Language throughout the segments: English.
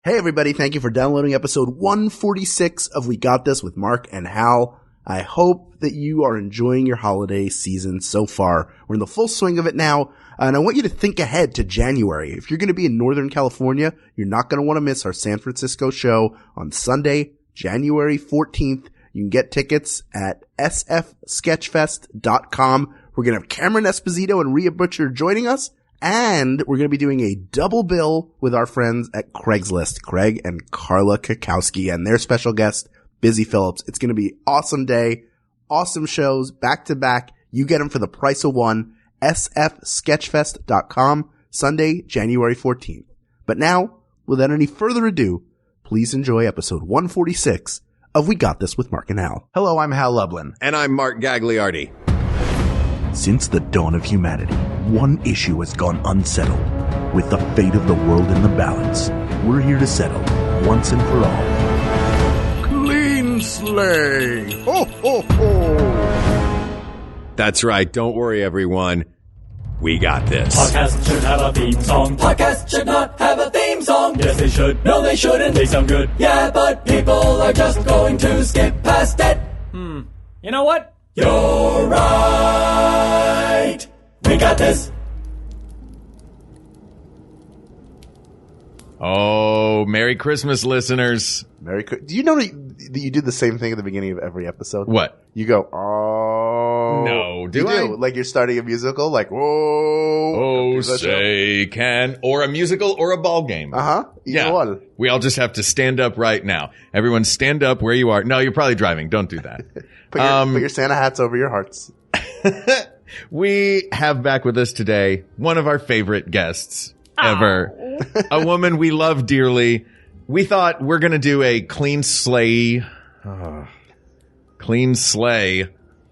Hey everybody, thank you for downloading episode 146 of We Got This with Mark and Hal. I hope that you are enjoying your holiday season so far. We're in the full swing of it now, and I want you to think ahead to January. If you're going to be in Northern California, you're not going to want to miss our San Francisco show on Sunday, January 14th. You can get tickets at sfsketchfest.com. We're going to have Cameron Esposito and Rhea Butcher joining us. And we're going to be doing a double bill with our friends at Craigslist, Craig and Carla Kakowski, and their special guest, Busy Phillips. It's going to be awesome day, awesome shows, back to back. You get them for the price of one. sfsketchfest.com, Sunday, January 14th. But now, without any further ado, please enjoy episode 146 of We Got This with Mark and Hal. Hello, I'm Hal Lublin. And I'm Mark Gagliardi. Since the dawn of humanity, one issue has gone unsettled. With the fate of the world in the balance, we're here to settle, once and for all. Clean Sleigh! Ho, ho, ho! That's right. Don't worry, everyone. We got this. Podcasts should have a theme song. Podcasts should not have a theme song. Yes, they should. No, they shouldn't. They sound good. Yeah, but people are just going to skip past it. You know what? You're right. We got this. Oh, Merry Christmas, listeners. Do you know that you do the same thing at the beginning of every episode? What? You go, oh. No, do you I? do. Like you're starting a musical, like, whoa. Oh, say can. Or a musical or a ball game. Uh-huh. Yeah. One. We all just have to stand up right now. Everyone stand up where you are. No, you're probably driving. Don't do that. Put your Santa hats over your hearts. We have back with us today one of our favorite guests ever. A woman we love dearly. We thought we're going to do a clean sleigh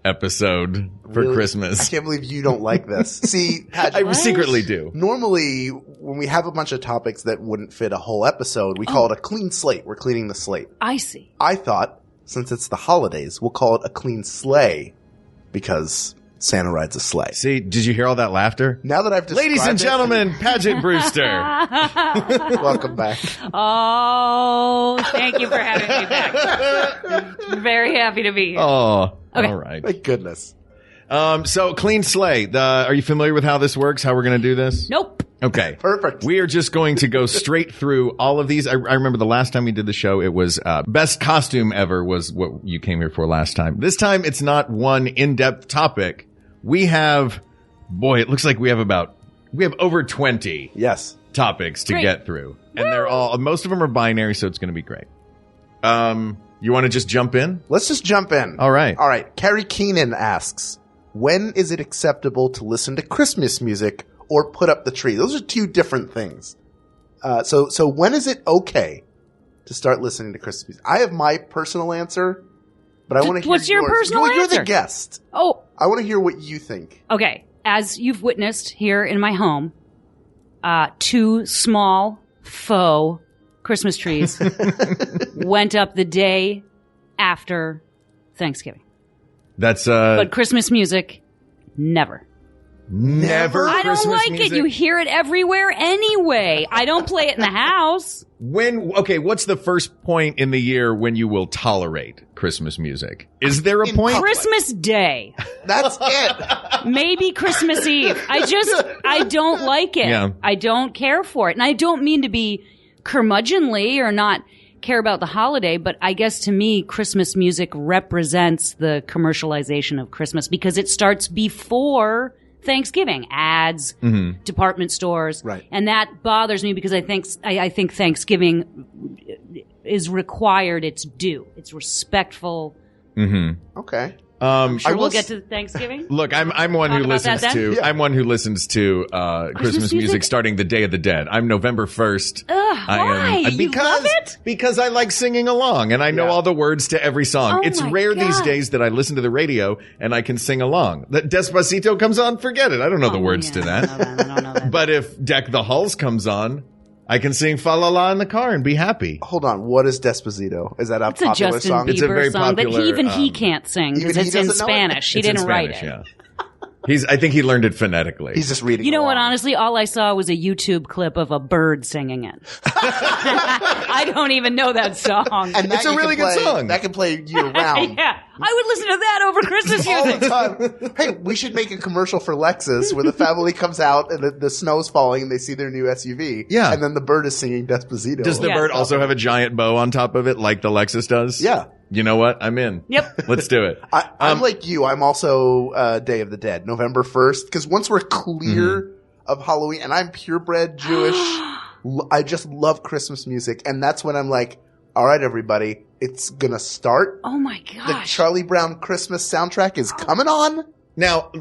episode for Really? Christmas. I can't believe you don't like this. See, Paget, I secretly do. normally when we have a bunch of topics that wouldn't fit a whole episode, we call it a clean slate. We're cleaning the slate. I see. I thought, since it's the holidays, we'll call it a clean sleigh because Santa rides a sleigh. See, did you hear all that laughter? Now that I've described Ladies and it- gentlemen, Paget Brewster. welcome back. Oh, thank you for having me back. Very happy to be here. Oh, Okay. all right. Thank goodness. So clean sleigh. Are you familiar with how this works? How we're going to do this? Nope. Okay. Perfect. We are just going to go straight through all of these. I remember the last time we did the show, it was best costume ever was what you came here for last time. This time, it's not one in-depth topic. We have, boy, it looks like we have over 20 Yes. topics to Great. get through. And they're most of them are binary, so it's going to be great. You want to just jump in? Let's just jump in. All right. All right. Carrie Keenan asks, when is it acceptable to listen to Christmas music or put up the tree? Those are two different things. So when is it okay to start listening to Christmas music? I have my personal answer, but I want to hear What's your yours. personal You're the answer? guest. Oh, I want to hear what you think. okay. As you've witnessed here in my home, two small faux Christmas trees went up the day after Thanksgiving. That's But Christmas music, never. never I don't Christmas like music. it. You hear it everywhere anyway. I don't play it in the house. What's the first point in the year when you will tolerate Christmas music? Is there a In point? public. Christmas Day. That's it. Maybe Christmas Eve. I don't like it. Yeah. I don't care for it. And I don't mean to be curmudgeonly or not care about the holiday, but I guess to me, Christmas music represents the commercialization of Christmas because it starts before Thanksgiving. Ads, department stores. Right. And that bothers me because I think Thanksgiving is required. It's due. It's respectful. Okay. Sure, will we'll s- get to Thanksgiving. Look, I'm one who Talk about that listens to then? Yeah. I'm one who listens to Christmas music music? starting the Day of the Dead. I'm November 1st. Why? You love it? Because I like singing along and I know Yeah. all the words to every song. Oh It's my rare these God. days that I listen to the radio and I can sing along. That Despacito comes on, forget it. I don't know the words to that. I don't know that. But if Deck the Halls comes on, I can sing Fa La La in the car and be happy. Hold on. What is Despacito? Is that a It's a popular Justin song? Bieber It's a very song that popular, he can't sing because Even he it's in doesn't know it? Spanish. He It's in didn't write Spanish, it. yeah. I think he learned it phonetically. He's just reading. You know along. what? Honestly, all I saw was a YouTube clip of a bird singing it. I don't even know that song. And that It's a you really can good play- song. That can play year round. Yeah, I would listen to that over Christmas All music. the time. Hey, we should make a commercial for Lexus where the family comes out and the snow's falling and they see their new SUV. Yeah. And then the bird is singing Despacito. Does the Yeah. bird also have a giant bow on top of it like the Lexus does? Yeah. You know what? I'm in. Yep. Let's do it. I'm like you. I'm also Day of the Dead, November 1st. Because once we're clear of Halloween, and I'm purebred Jewish, I just love Christmas music. And that's when I'm like, all right, everybody, it's going to start. Oh my The gosh. Charlie Brown Christmas soundtrack is coming on. Now,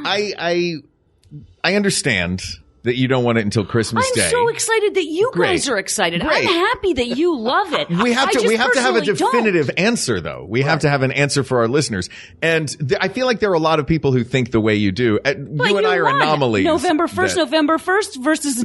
I understand that you don't want it until Christmas I'm Day. so excited that you Great. guys are excited. Great. I'm happy that you love it. We have I to. just We have to have a personally don't. definitive answer, though. We have to have an answer for our listeners, and I feel like there are a lot of people who think the way you do. But You and I are won. anomalies. November 1st, that- November 1st versus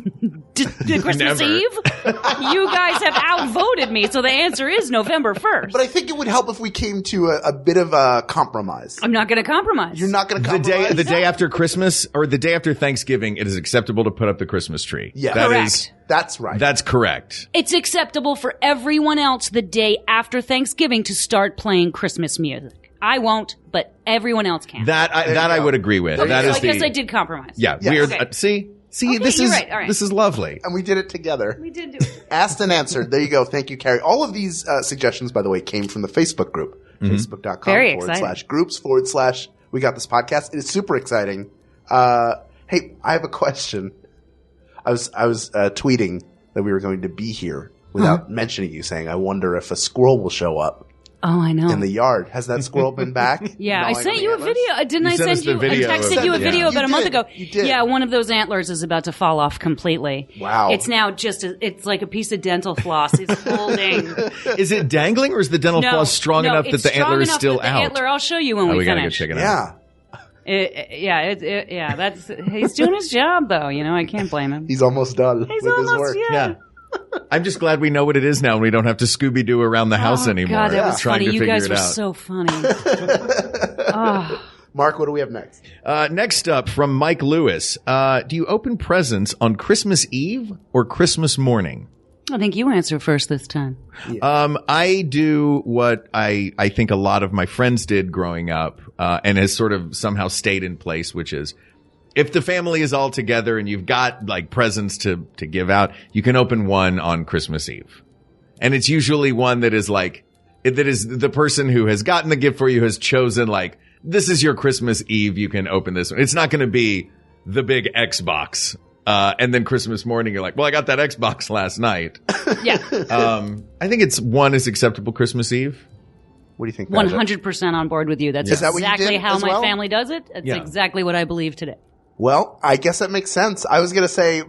Christmas Never. Eve. You guys have outvoted me, so the answer is November 1st. But I think it would help if we came to a bit of a compromise. I'm not going to compromise. You're not going to The compromise? day after Christmas or the day after Thanksgiving, it is acceptable to put up the Christmas tree. Yeah. That Correct. is- That's right. that's correct. It's acceptable for everyone else the day after Thanksgiving to start playing Christmas music. I won't, but everyone else can. That I would agree with. Okay, That so is I guess the I did compromise. yeah. Yes. Weird. Okay. See, Okay, this you're is right. All right. this is lovely. and we did it together. We did do it. Asked and answered. There you go. Thank you, Carrie. All of these suggestions, by the way, came from the Facebook group. Very exciting. Facebook.com/groups/ we got this podcast. It is super exciting. Hey, I have a question. I was tweeting that we were going to be here without mentioning you, saying, I wonder if a squirrel will show up Oh, I know. in the yard. Has that squirrel been back? Yeah, I gnawing on sent the you a antlers? video. Didn't You I sent us send the you? I video. texted you a Yeah. video about You a month did. ago. You did. Yeah, one of those antlers is about to fall off completely. Wow. It's now it's like a piece of dental floss. It's holding. Is it dangling or is the dental No, floss strong no, enough that it's the strong antler is enough still that the out? Antler, I'll show you when Oh, we we gotta go finish. check it out. Yeah. Yeah, that's he's doing his job though. You know, I can't blame him. He's almost done He's with his almost work. yeah. I'm just glad we know what it is now and we don't have to Scooby-Doo around the house Oh, anymore. God, that was trying funny. to You figure guys it were out. so funny. Oh. Mark, what do we have next? Next up from Mike Lewis. Do you open presents on Christmas Eve or Christmas morning? I think you answer first this time. I do what I think a lot of my friends did growing up, and has sort of somehow stayed in place, which is if the family is all together and you've got like presents to give out, you can open one on Christmas Eve. And it's usually one that is like, that is the person who has gotten the gift for you has chosen like, this is your Christmas Eve. You can open this one. It's not going to be the big Xbox. And then Christmas morning, you're like, well, I got that Xbox last night. Yeah, I think one is acceptable Christmas Eve. What do you think, Paget? 100% on board with you. That's Is that what you exactly did how as my well? family does it. It's Yeah. exactly what I believe today. Well, I guess that makes sense. I was going to say, as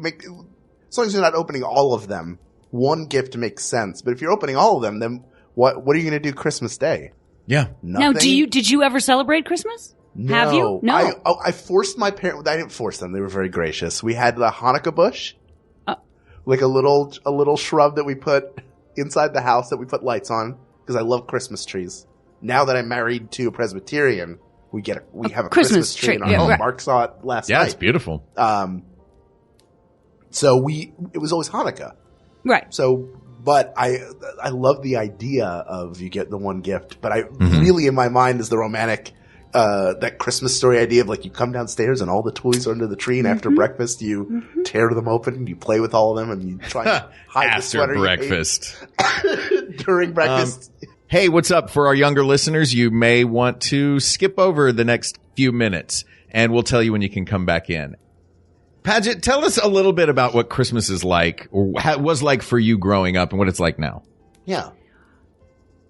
long as you're not opening all of them, one gift makes sense. But if you're opening all of them, then what are you going to do Christmas Day? Yeah. Nothing? Now, did you ever celebrate Christmas? No. Have you? No. I forced my parents. I didn't force them. They were very gracious. We had the Hanukkah bush, like a little shrub that we put inside the house that we put lights on because I love Christmas trees. Now that I'm married to a Presbyterian, we have a Christmas tree in our yeah, home. right. Mark saw it last Yeah, night. it's beautiful. So it was always Hanukkah. Right. So, but I love the idea of you get the one gift, but I really in my mind is the romantic, that Christmas story idea of like you come downstairs and all the toys are under the tree and after breakfast you tear them open and you play with all of them and you try and hide the After sweater breakfast. you ate during breakfast. Hey, what's up? For our younger listeners, you may want to skip over the next few minutes and we'll tell you when you can come back in. Paget, tell us a little bit about what Christmas is like or was like for you growing up and what it's like now. Yeah.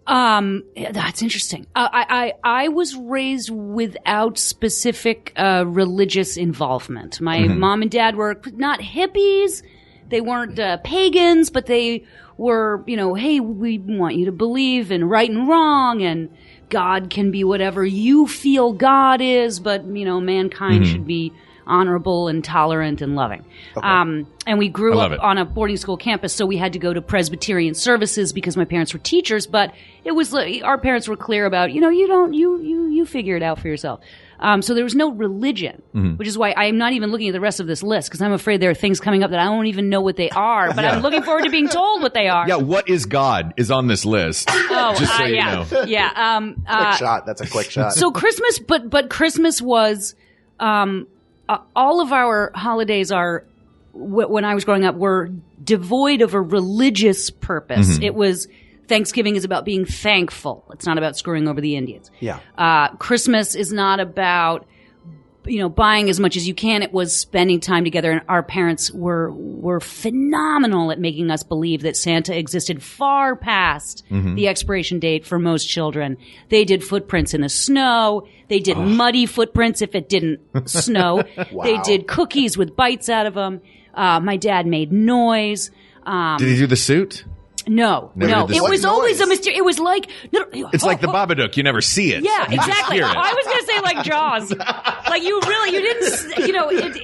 That's interesting. I was raised without specific religious involvement. My mom and dad were not hippies. They weren't pagans, but they were, hey, we want you to believe in right and wrong, and God can be whatever you feel God is, but mankind should be honorable and tolerant and loving. Okay. And we grew up on a boarding school campus, so we had to go to Presbyterian services because my parents were teachers, but it was our parents were clear about, you figure it out for yourself. So there was no religion, which is why I'm not even looking at the rest of this list because I'm afraid there are things coming up that I don't even know what they are, but I'm looking forward to being told what they are. Yeah, what is God is on this list. Oh, just so you yeah. know. Yeah. Quick shot. That's a quick shot. So Christmas, but Christmas was, all of our holidays are, when I was growing up, were devoid of a religious purpose. It was, Thanksgiving is about being thankful. It's not about screwing over the Indians. Yeah. Christmas is not about, buying as much as you can. It was spending time together. And our parents were phenomenal at making us believe that Santa existed far past the expiration date for most children. They did footprints in the snow. They did muddy footprints if it didn't snow. Wow. They did cookies with bites out of them. My dad made noise. Did he do the suit? No. Never did the It was What always noise? a mystery. It was like It's like the Babadook. You never see it. Yeah, You just exactly. hear it. I was going to say like Jaws. Like you didn't,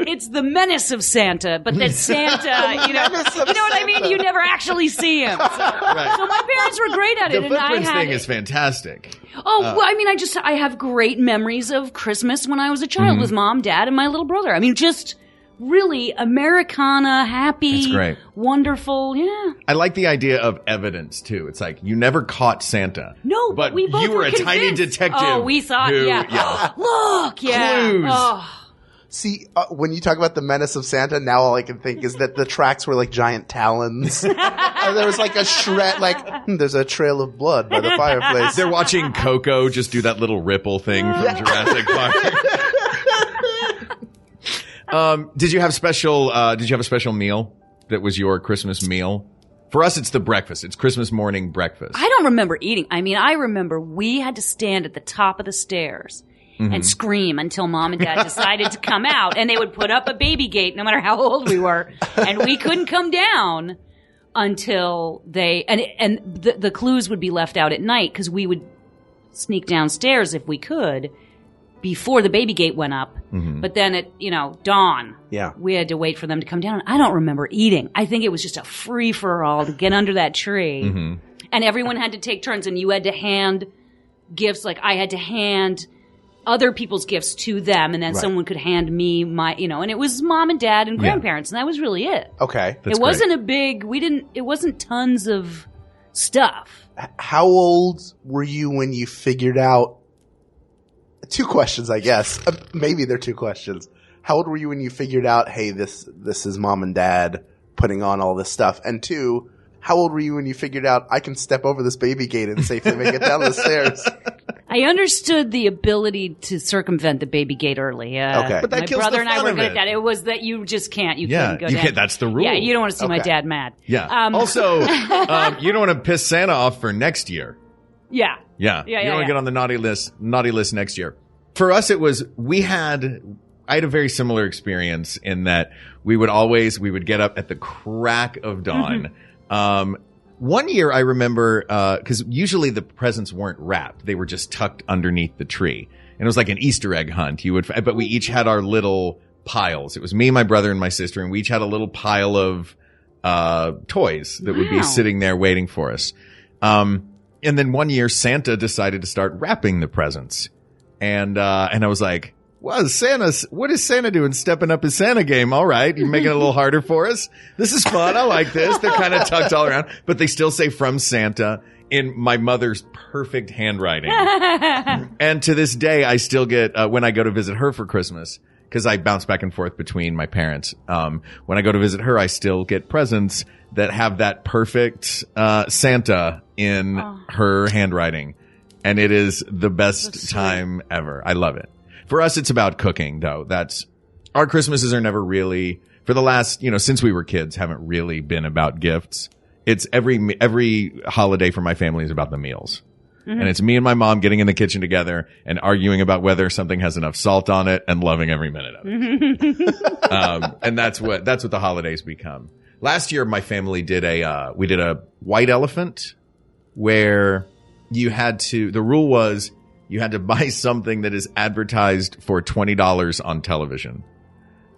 it's the menace of Santa, but that Santa, you know what I mean? You never actually see him. So my parents were great at it. The and I footprints had thing is fantastic. Oh, well, I mean, I have great memories of Christmas when I was a child with mom, dad, and my little brother. I mean, just really Americana, happy, That's great. wonderful. Yeah. I like the idea of evidence too. It's like you never caught Santa. No, but we both you were a convinced. tiny detective. Oh, we thought, who- yeah. Look, yeah. Clues. Oh. See, when you talk about the menace of Santa, now all I can think is that the tracks were like giant talons. And there was like a shred, there's a trail of blood by the fireplace. They're watching Coco just do that little ripple thing from Jurassic Park. Did you have a special meal that was your Christmas meal? For us, it's the breakfast. It's Christmas morning breakfast. I don't remember eating. I mean, I remember we had to stand at the top of the stairs and scream until mom and dad decided to come out, and they would put up a baby gate no matter how old we were, and we couldn't come down until they and the clues would be left out at night because we would sneak downstairs if we could before the baby gate went up. But then at dawn, we had to wait for them to come down. I don't remember eating. I think it was just a free for all to get under that tree, and everyone had to take turns, and you had to hand gifts. Like I had to hand other people's gifts to them, and then someone could hand me my, and it was mom and dad and grandparents, and that was really it. Okay. It wasn't it wasn't tons of stuff. How old were you when you figured out? Two questions, I guess. Maybe they're two questions. How old were you when you figured out, hey, this is mom and dad putting on all this stuff? And two, how old were you when you figured out I can step over this baby gate and safely make it down the stairs? I understood the ability to circumvent the baby gate early. Okay. But that my kills brother the and I fun were of good it. at that. It was that you just can't. You Yeah, couldn't go you down. can't. That's the rule. Yeah, you don't want to see my Okay. dad mad. Yeah. Also, you don't want to piss Santa off for next year. Yeah. Yeah. Yeah, You yeah, don't want yeah. to get on the naughty list next year. For us, it was, I had a very similar experience in that we would get up at the crack of dawn. One year I remember, cause usually the presents weren't wrapped. They were just tucked underneath the tree. And it was like an Easter egg hunt. But we each had our little piles. It was me, my brother, and my sister, and we each had a little pile of, toys that would be Wow. sitting there waiting for us. And then one year Santa decided to start wrapping the presents. And I was like, what is Santa doing stepping up his Santa game? All right. You're making it a little harder for us. This is fun. I like this. They're kind of tucked all around, but they still say from Santa in my mother's perfect handwriting. And to this day, I still get, when I go to visit her for Christmas, cause I bounce back and forth between my parents. When I go to visit her, I still get presents that have that perfect, Santa in her handwriting. And it is the best time ever. I love it. For us, it's about cooking, though. Our Christmases are never really, for the last, since we were kids, haven't really been about gifts. It's every holiday for my family is about the meals. And it's me and my mom getting in the kitchen together and arguing about whether something has enough salt on it and loving every minute of it. And that's what the holidays become. Last year, my family did we did a white elephant where the rule was you had to buy something that is advertised for $20 on television.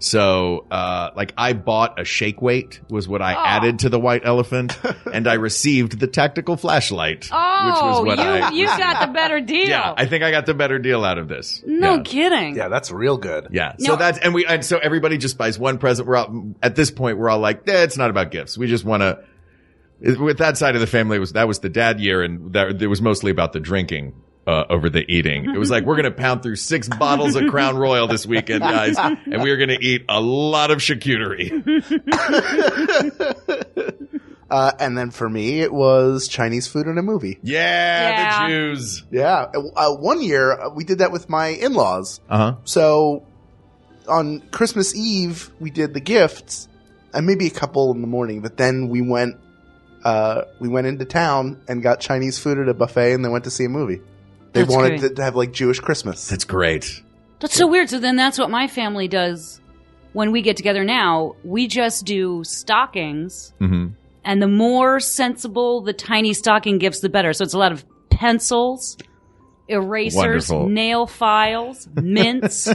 So, like I bought a shake weight was what I added to the white elephant, and I received the tactical flashlight, which was what you got the better deal. Yeah, I think I got the better deal out of this. No kidding. Yeah, that's real good. Yeah. So that's, and so everybody just buys one present. We're all, at this point, we're all like, it's not about gifts. We just want to, with that side of the family that was the dad year, and it was mostly about the drinking. Over the eating. It was like, we're going to pound through 6 bottles of Crown Royal this weekend, guys, and we are going to eat a lot of charcuterie. And then for me, it was Chinese food in a movie. Yeah, the Jews. Yeah. One year, we did that with my in-laws. Uh-huh. So on Christmas Eve, we did the gifts, and maybe a couple in the morning, but then we went into town and got Chinese food at a buffet and then went to see a movie. They wanted to have like Jewish Christmas. That's great. That's so weird. So then that's what my family does when we get together now. We just do stockings. Mm-hmm. And the more sensible the tiny stocking gifts, the better. So it's a lot of pencils, erasers, Wonderful. nail files, mints,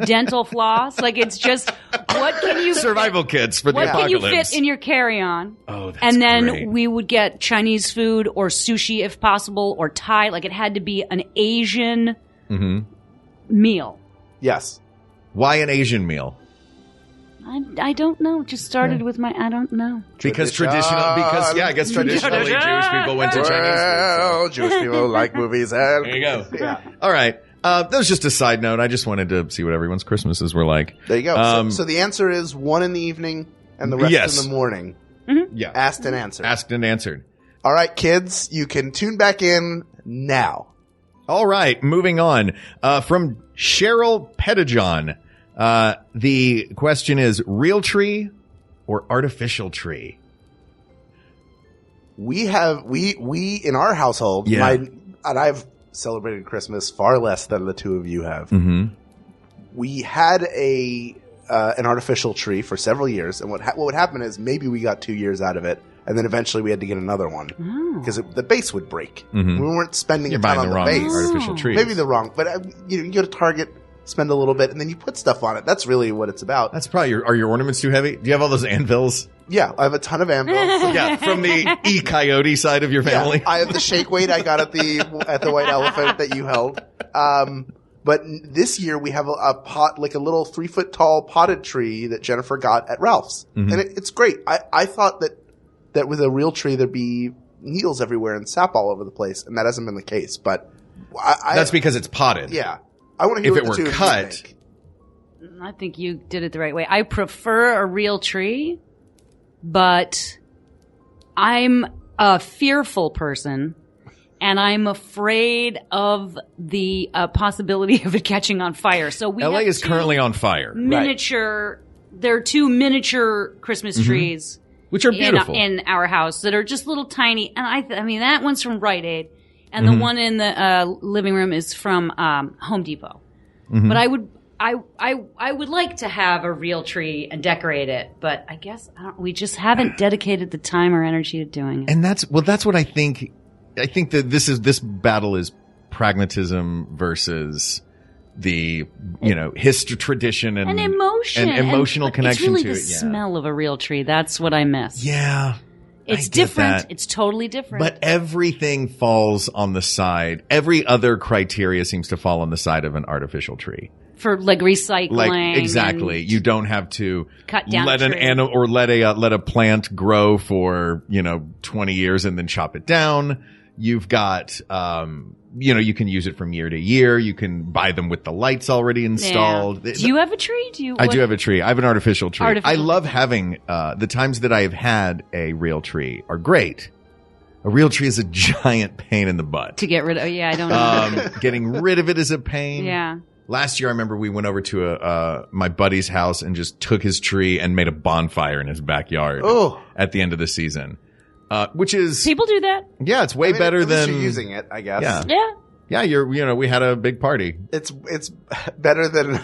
dental floss. Like it's just, what can you survival kits for the what apocalypse? What can you fit in your carry-on? Oh, that's And then great. we would get Chinese food or sushi if possible, or Thai. Like it had to be an Asian meal. Yes. Why an Asian meal? I don't know. It just started with my I don't know. Because I guess traditionally Jewish people went to Chinese food. Jewish people like movies. And There you go. Yeah. All right. That was just a side note. I just wanted to see what everyone's Christmases were like. There you go. So the answer is 1 in the evening and the rest in the morning. Yeah. Asked and answered. Asked and answered. All right, kids, you can tune back in now. All right. Moving on. From Cheryl Pettijohn. The question is real tree or artificial tree? We in our household, and I've celebrated Christmas far less than the two of you have. Mm-hmm. We had an artificial tree for several years, and what would happen is maybe we got 2 years out of it, and then eventually we had to get another one because the base would break. Mm-hmm. We weren't spending You're a ton buying on the the wrong base. artificial trees. Maybe the wrong, but you go to Target, spend a little bit, and then you put stuff on it. That's really what it's about. That's probably are your ornaments too heavy? Do you have all those anvils? Yeah, I have a ton of anvils. Yeah, from the E-Coyote side of your family. Yeah, I have the shake weight I got at the White Elephant that you held. But this year we have a pot, like a little 3-foot tall potted tree that Jennifer got at Ralph's. Mm-hmm. And it's great. I thought that with a real tree there'd be needles everywhere and sap all over the place, and that hasn't been the case. But that's because it's potted. Yeah. I want to hear If what it the were two of you cut, think. I think you did it the right way. I prefer a real tree, but I'm a fearful person, and I'm afraid of the possibility of it catching on fire. So LA is currently on fire. Miniature. There are 2 miniature Christmas trees, which are beautiful, in our house that are just little tiny. And I mean, that one's from Rite Aid, and the one in the living room is from Home Depot. But I would like to have a real tree and decorate it, but I guess we just haven't dedicated the time or energy to doing it. And that's what I think. I think that this battle is pragmatism versus the history, tradition, and emotion, and emotional connection it's really to the it. Yeah. smell of a real tree. That's what I miss. Yeah. It's I get different. that. It's totally different. But everything falls on the side. Every other criteria seems to fall on the side of an artificial tree. For like recycling, exactly. You don't have to cut down let an an animal or let a plant grow for 20 years and then chop it down. You've got you can use it from year to year. You can buy them with the lights already installed. Yeah. Do you have a tree? I do have a tree. I have an artificial tree. Artificial I love having the times that I have had a real tree are great. A real tree is a giant pain in the butt. To get rid of? Yeah, I don't know. Getting rid of it is a pain. Yeah. Last year, I remember we went over to my buddy's house and just took his tree and made a bonfire in his backyard at the end of the season. Which is people do that. Yeah, it's way better at least than you're using it, I guess. Yeah. We had a big party. It's better than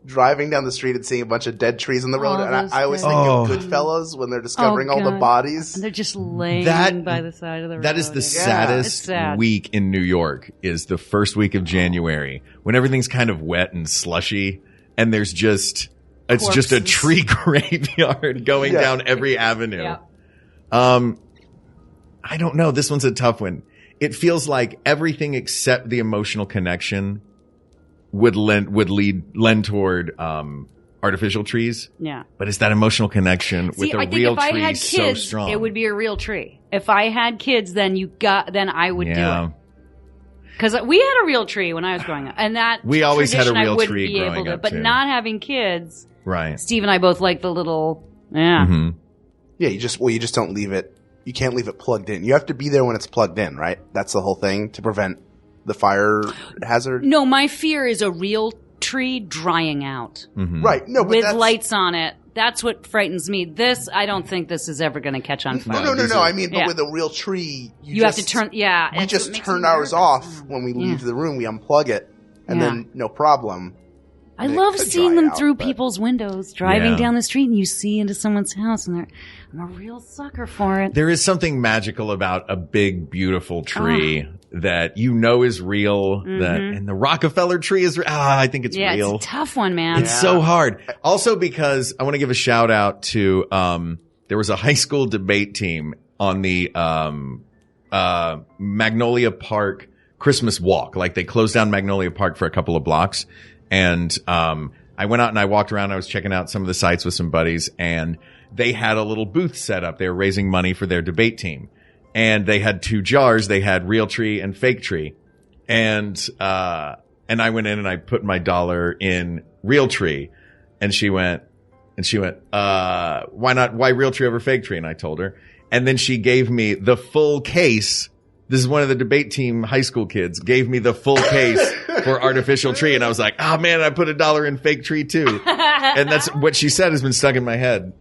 driving down the street and seeing a bunch of dead trees on the road. And I always think of Goodfellas when they're discovering all the bodies. And they're just laying by the side of the road. That is the saddest week in New York is the first week of January when everything's kind of wet and slushy and there's just It's just a corpses. tree graveyard going down every avenue. Yeah. I don't know. This one's a tough one. It feels like everything except the emotional connection would lend toward artificial trees. Yeah. But it's that emotional connection with I a think real if I tree had so kids, strong. it would be a real tree. If I had kids, then I would do it. Because we had a real tree when I was growing up, and that We always had a tradition I real wouldn't tree be able growing to. up, But too. not having kids, Right. Steve and I both like the little. Yeah. Mm-hmm. Yeah, you just don't leave it. You can't leave it plugged in. You have to be there when it's plugged in, right? That's the whole thing to prevent the fire hazard. No, my fear is a real tree drying out Right. No, but with that's, lights on it. That's what frightens me. I don't think this is ever going to catch on fire. No. I mean, but Yeah. with a real tree, You have to turn. Yeah, We it's just what makes turn me ours nervous. off when we leave the room. We unplug it, and Yeah. then no problem. I It love could seeing dry them out, through but- people's windows, driving Yeah. down the street, and you see into someone's house, and I'm a real sucker for it. There is something magical about a big, beautiful tree that you know is real. And the Rockefeller tree is. I think it's Yeah, real. it's a tough one, man. It's so hard. Also, because I want to give a shout out to there was a high school debate team on the Magnolia Park Christmas walk. Like they closed down Magnolia Park for a couple of blocks, and I went out and I walked around. I was checking out some of the sites with some buddies, and they had a little booth set up. They were raising money for their debate team, and they had two jars. They had real tree and fake tree, and I went in and I put my dollar in real tree, and she went, why not? Why real tree over fake tree? And I told her, and then she gave me the full case. This is one of the debate team high school kids gave me the full case for artificial tree. And I was like, oh man, I put $1 in fake tree too. And that's what she said has been stuck in my head.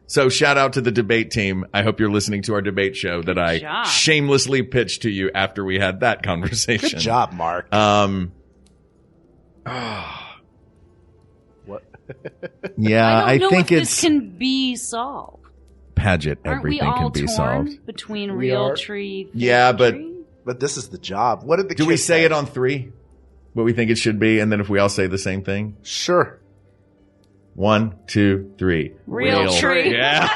So shout out to the debate team. I hope you're listening to our debate show that I job. shamelessly pitched to you after we had that conversation. Good job, Mark. What? Yeah, I don't know think if it's this can be solved. Paget. Aren't we Everything all can be torn solved. between We real are. tree? Fake Yeah, but- tree? But this is the job. What did the Do we kids say it on 3? What we think it should be, and then if we all say the same thing? Sure. 1, 2, 3. Real tree. Yeah.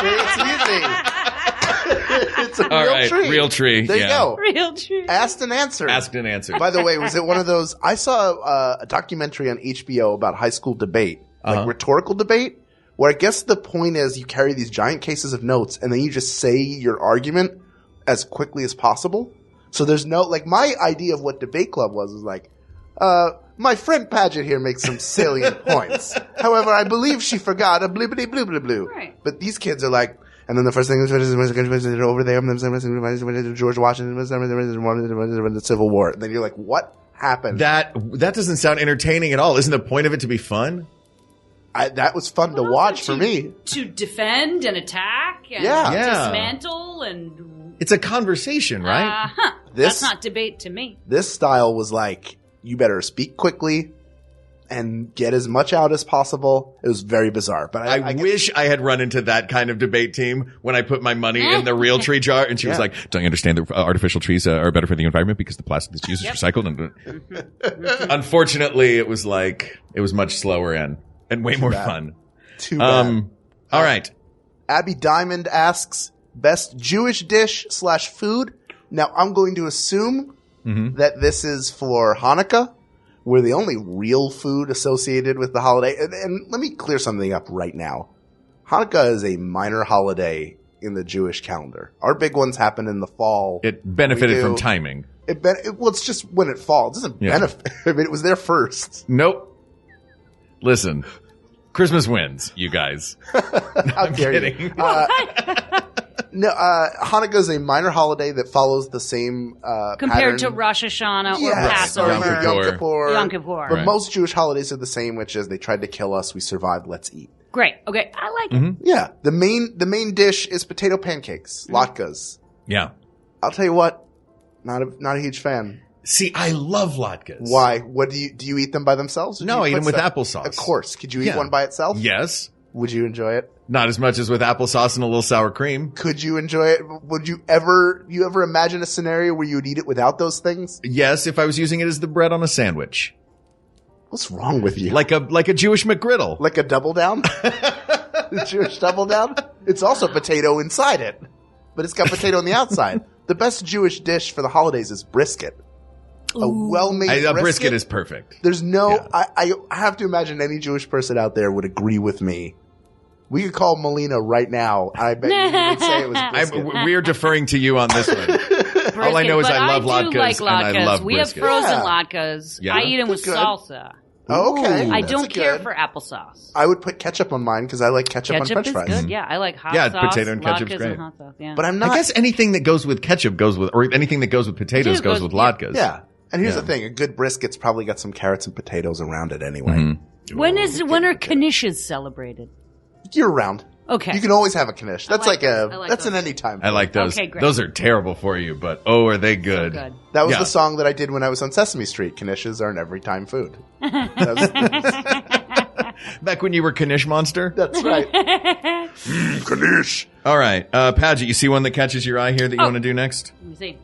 It's easy. It's a All real right. tree. Real tree. There yeah. you go. Real tree. Asked and answered. Asked and answered. By the way, was it one of those? I saw a documentary on HBO about high school debate, like rhetorical debate, where I guess the point is you carry these giant cases of notes and then you just say your argument as quickly as possible. So there's no, like, my idea of what debate club was like, my friend Paget here makes some salient points. However, I believe she forgot a blibbity blue blue blue. Right. But these kids are like, and then the first thing is over there, George Washington, the Civil War. And then you're like, what happened? That doesn't sound entertaining at all. Isn't the point of it to be fun? That was fun to watch for me. To defend and attack and Yeah. dismantle and... It's a conversation, right? That's not debate to me. This style was like, you better speak quickly and get as much out as possible. It was very bizarre. But I wish I had run into that kind of debate team when I put my money in the real tree jar. And she was like, don't you understand that artificial trees are better for the environment because the plastic that's used is recycled? And unfortunately, it was much slower and way more fun. Too bad. All right. Abby Diamond asks, best Jewish dish / food. Now, I'm going to assume that this is for Hanukkah. We're the only real food associated with the holiday. And let me clear something up right now. Hanukkah is a minor holiday in the Jewish calendar. Our big ones happen in the fall. It benefited from timing. Well, it's just when it falls. It doesn't benefit. I mean, it was there first. Nope. Listen, Christmas wins, you guys. How dare kidding. you? No, Hanukkah is a minor holiday that follows the same Compared pattern. to Rosh Hashanah or Yes, Passover. Yom Kippur. Yom Kippur. But Right. most Jewish holidays are the same, which is they tried to kill us, we survived, let's eat. Great. Okay. I like it. Yeah. The main dish is potato pancakes, latkes. Yeah. I'll tell you what, not a huge fan. See, I love latkes. Why? What do you eat them by themselves? Or do No, you I eat put them with stuff- applesauce. Of course. Could you eat Yeah. one by itself? Yes. Would you enjoy it? Not as much as with applesauce and a little sour cream. Could you enjoy it? Would you ever imagine a scenario where you would eat it without those things? Yes, if I was using it as the bread on a sandwich. What's wrong with you? Like a Jewish McGriddle. Like a double down? The Jewish double down? It's also potato inside it, but it's got potato on the outside. The best Jewish dish for the holidays is brisket. A well-made A brisket is perfect. There's no, I have to imagine any Jewish person out there would agree with me. We could call Melina right now. I bet you would say it was brisket. We're deferring to you on this one. Brisket, All I know is but I love do latkes, like and I love We have brisket. frozen Yeah. latkes. Yeah. I eat them with They're good. salsa. Oh, okay. I That's don't care good. for applesauce. I would put ketchup on mine because I like ketchup on French is fries. good. Yeah, I like hot Yeah, sauce. potato and ketchup's latkes great. And hot sauce. Yeah. But I'm not. I guess anything that goes with ketchup goes with, or anything that goes with potatoes Potato goes goes- with latkes. Yeah. And here's Yeah. the thing: a good brisket's probably got some carrots and potatoes around it anyway. when are knishes celebrated? Year round. Okay. You can always have a knish. That's like like those. I like that's an those. anytime. I like those. Okay, great. Those are terrible for you, but oh, are they good? Good. That was Yeah. the song that I did when I was on Sesame Street. Knishes are an every time food. Back when you were Knish Monster? That's right. Knish. All right. Paget, you see one that catches your eye here that you want to do next? Let me see.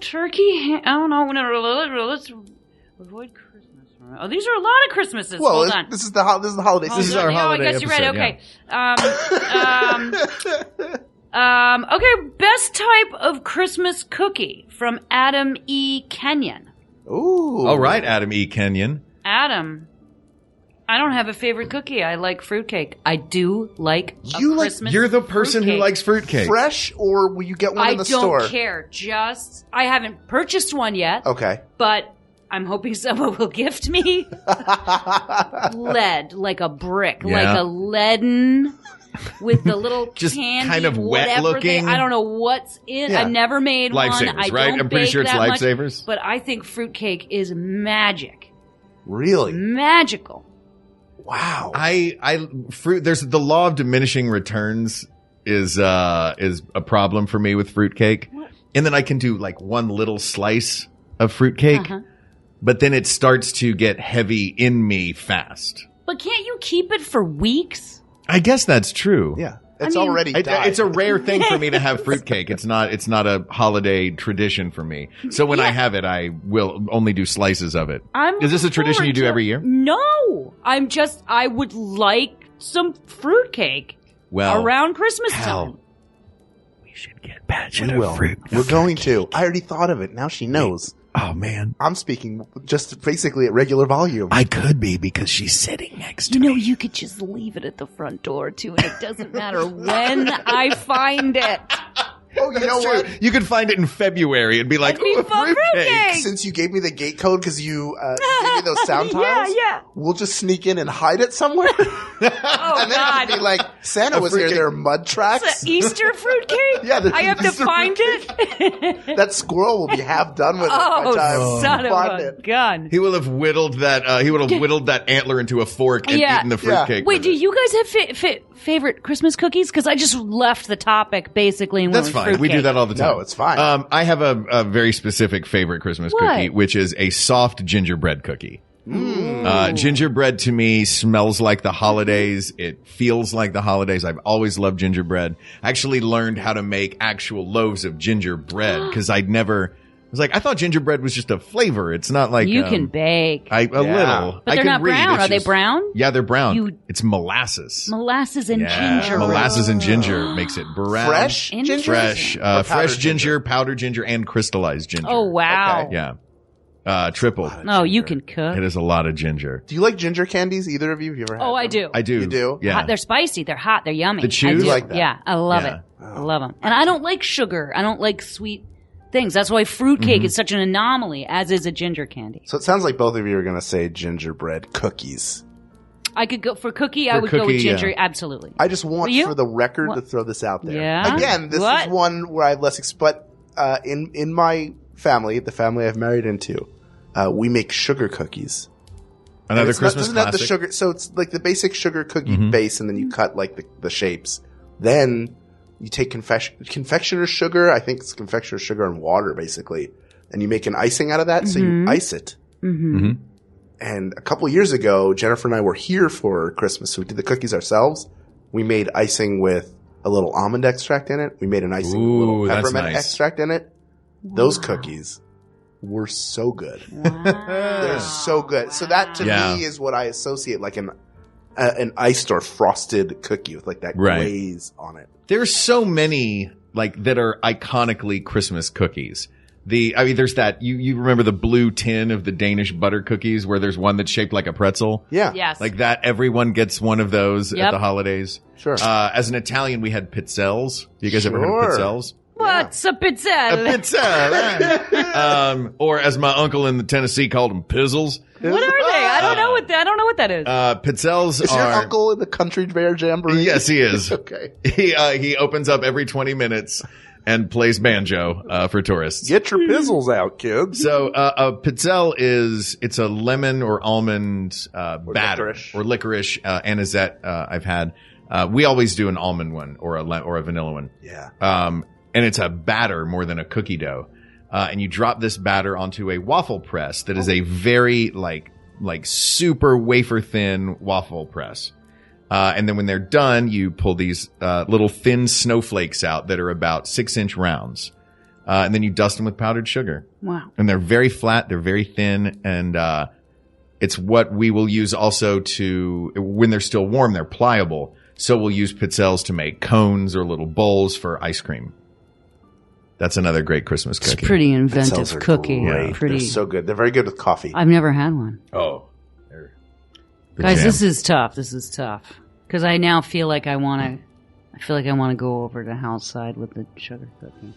Turkey. I don't know. Let's avoid Christmas. Oh, these are a lot of Christmases. Well, Hold on. this is the holiday This is season. our holiday I guess you're right. episode, Okay. Okay. Best type of Christmas cookie from Adam E. Kenyon. Ooh. All right, Adam E. Kenyon. Adam, I don't have a favorite cookie. I like fruitcake. I do like You like- Christmas. You're the person who fruitcake. likes fruitcake. Fresh, or will you get one I in the don't store? care. Just I haven't purchased one yet. Okay. But I'm hoping someone will gift me lead, like a brick, Yeah. like a leaden with the little Just candy, kind of wet whatever looking. I don't know what's in. Yeah. I've never made one. Lifesavers, I right? don't I'm pretty bake sure it's that much, Lifesavers. but I think fruitcake is magic, Really? magical. Wow. There's the law of diminishing returns is a problem for me with fruitcake. And then I can do like one little slice of fruitcake, Uh-huh. but then it starts to get heavy in me fast. But can't you keep it for weeks? I guess that's true. Yeah. It's mean- already died. It's a rare thing for me to have fruitcake. It's not a holiday tradition for me. So when I have it, I will only do slices of it. Is this a tradition you do every year? No. I would like some fruitcake Well, around Christmas hell, time. we should get Paget We a will. fruit. We're going to. I already thought of it. Now she knows. Oh man, I'm speaking just basically at regular volume. I could be because she's sitting next to You know, me. you could just leave it at the front door too, and it doesn't matter when I find it. Oh, you know True. what? You could find it in February and be like, It'd be "Ooh, a fun fruitcake." fruitcake. Since you gave me the gate code because you gave me those sound Yeah, tiles, yeah. we'll just sneak in and hide it somewhere. Oh And then God! it'd be like, Santa was here, fruitcake. there are mud tracks. It's an Easter fruitcake. Yeah, there's I have to Easter find it. That squirrel will be half done with it by the time Oh, son you of find a it. gun! He will have whittled that. He would have whittled that antler into a fork and Yeah. eaten the Yeah. fruitcake. Wait, with do it. you guys have favorite Christmas cookies? Because I just left the topic basically. And That's went with fine. We do fruitcake. that all the time. No, it's fine. I have a very specific favorite Christmas What? cookie, which is a soft gingerbread cookie. Gingerbread to me smells like the holidays. It feels like the holidays. I've always loved gingerbread. I actually learned how to make actual loaves of gingerbread because I thought gingerbread was just a flavor. It's not like You can bake, a little. but I they're can not read. brown. It's Are they just- brown? Yeah, they're brown. You- It's molasses. Molasses and Yeah, ginger. molasses and ginger makes it brown. Fresh Interesting. ginger? Fresh, Or powdered fresh ginger, powdered ginger, and crystallized ginger. Oh wow! Okay. Yeah. Triple. Oh, you can cook. It is a lot of ginger. Do you like ginger candies? Either of you? Have you ever had Oh, I them? do. I do. You do? Yeah. Hot, they're spicy. They're hot. They're yummy. The chews? I do. Like that. Yeah, I love Yeah. it. I love them. And I don't like sugar. I don't like sweet things. That's why fruitcake is such an anomaly, as is a ginger candy. So it sounds like both of you are going to say gingerbread cookies. I could go for cookie. I For would go with cookie, ginger. yeah. Absolutely. I just want You? for the record What? to throw this out there. Yeah? Again, this What? is one where I have less but in my family, the family I've married into, we make sugar cookies. And Another it's Christmas doesn't have the classic. sugar, so it's like the basic sugar cookie base, and then you cut like the shapes. Then you take confectioner's sugar. I think it's confectioner's sugar and water, basically, and you make an icing out of that. So you ice it. Mm-hmm. And a couple years ago, Jennifer and I were here for Christmas, so we did the cookies ourselves. We made icing with a little almond extract in it. We made an icing with a Ooh, little that's peppermint nice. extract in it. Those cookies were so good. Wow. They're so good. So that to me is what I associate like an iced or frosted cookie with like that glaze on it. There's so many like that are iconically Christmas cookies. There's that, you remember the blue tin of the Danish butter cookies where there's one that's shaped like a pretzel? Yeah. Yes. Like that, everyone gets one of those at the holidays. Sure. As an Italian, we had pizzelles. You guys ever heard of pizzelles? What's a pizzelle? A pizzelle. Or as my uncle in Tennessee called them, pizzles. What are they? I don't know what that is. Pizzelles is your uncle in the Country Bear Jamboree? Yes, he is. Okay. He opens up every 20 minutes and plays banjo for tourists. Get your pizzles out, kids. So a pizzelle it's a lemon or almond batter or licorice anisette I've had. We always do an almond one or a vanilla one. Yeah. And it's a batter more than a cookie dough. And you drop this batter onto a waffle press that is a very like super wafer thin waffle press. And then when they're done, you pull these little thin snowflakes out that are about 6-inch rounds. And then you dust them with powdered sugar. Wow. And they're very flat. They're very thin. And it's what we will use also when they're still warm, they're pliable. So we'll use pizzelles to make cones or little bowls for ice cream. That's another great Christmas cookie. It's a pretty inventive cookie. Yeah, they're so good. They're very good with coffee. I've never had one. Oh. Guys, this is tough. Because I now feel like I want to go over to house side with the sugar cookie.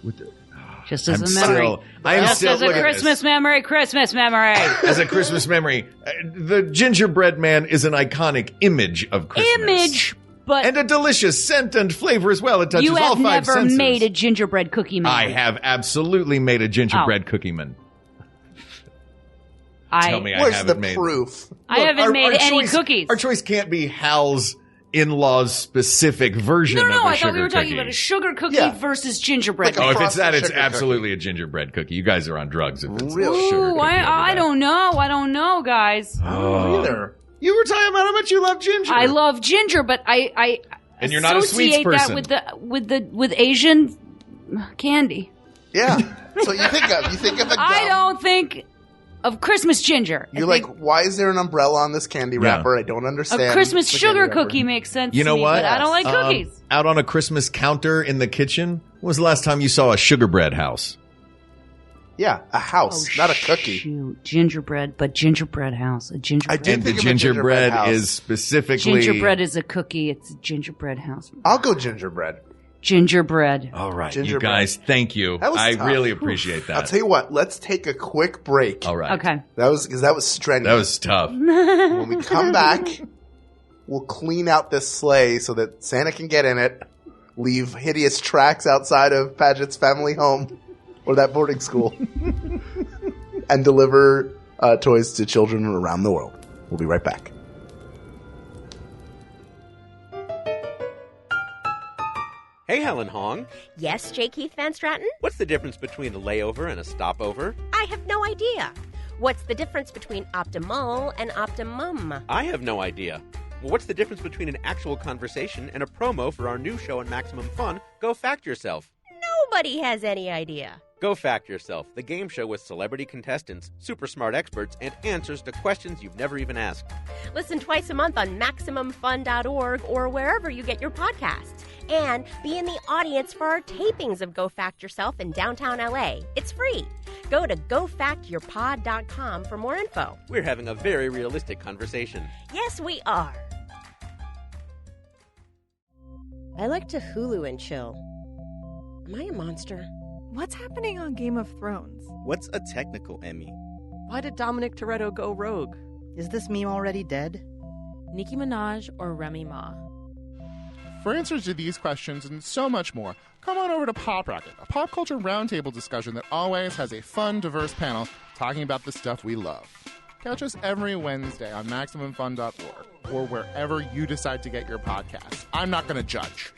Just as a memory. Just as a Christmas memory. As a Christmas memory. The gingerbread man is an iconic image of Christmas. But and a delicious scent and flavor as well. It touches all five senses. You have never made a gingerbread cookie man. I have absolutely made a gingerbread cookie man. Tell me I haven't made. Where's the proof? I haven't made any cookies. Our choice can't be Hal's in-laws specific version of a sugar cookie. I thought we were talking about a sugar cookie versus gingerbread. If it's that, it's absolutely a gingerbread cookie. You guys are on drugs if it's really? sugar cookie. I don't know, guys. Oh, either. You were talking about how much you love ginger. I love ginger, but I and you're not a sweets person. That with Asian candy. Yeah. So you think of the gum. I don't think of Christmas ginger. You're like, why is there an umbrella on this candy wrapper? I don't understand. A Christmas sugar cookie makes sense to me, but I don't like cookies. Out on a Christmas counter in the kitchen, when was the last time you saw a sugar bread house? Yeah, a house, not a cookie. Shoot. Gingerbread, but gingerbread house. A gingerbread. And the gingerbread is specifically... Gingerbread is a cookie. It's a gingerbread house. I'll go gingerbread. Gingerbread. All right, you guys, thank you. I really appreciate that. I'll tell you what, let's take a quick break. All right. Okay. That was strenuous. That was tough. When we come back, we'll clean out this sleigh so that Santa can get in it, leave hideous tracks outside of Paget's family home or that boarding school, and deliver toys to children around the world. We'll be right back. Hey, Helen Hong. Yes, J. Keith Van Stratton? What's the difference between a layover and a stopover? I have no idea. What's the difference between optimal and optimum? I have no idea. Well, what's the difference between an actual conversation and a promo for our new show on Maximum Fun, Go Fact Yourself? Nobody has any idea. Go Fact Yourself, the game show with celebrity contestants, super smart experts, and answers to questions you've never even asked. Listen twice a month on MaximumFun.org or wherever you get your podcasts. And be in the audience for our tapings of Go Fact Yourself in downtown LA. It's free. Go to GoFactYourPod.com for more info. We're having a very realistic conversation. Yes, we are. I like to Hulu and chill. Am I a monster? What's happening on Game of Thrones? What's a technical Emmy? Why did Dominic Toretto go rogue? Is this meme already dead? Nicki Minaj or Remy Ma? For answers to these questions and so much more, come on over to Pop Rocket, a pop culture roundtable discussion that always has a fun, diverse panel talking about the stuff we love. Catch us every Wednesday on MaximumFun.org or wherever you decide to get your podcasts. I'm not going to judge.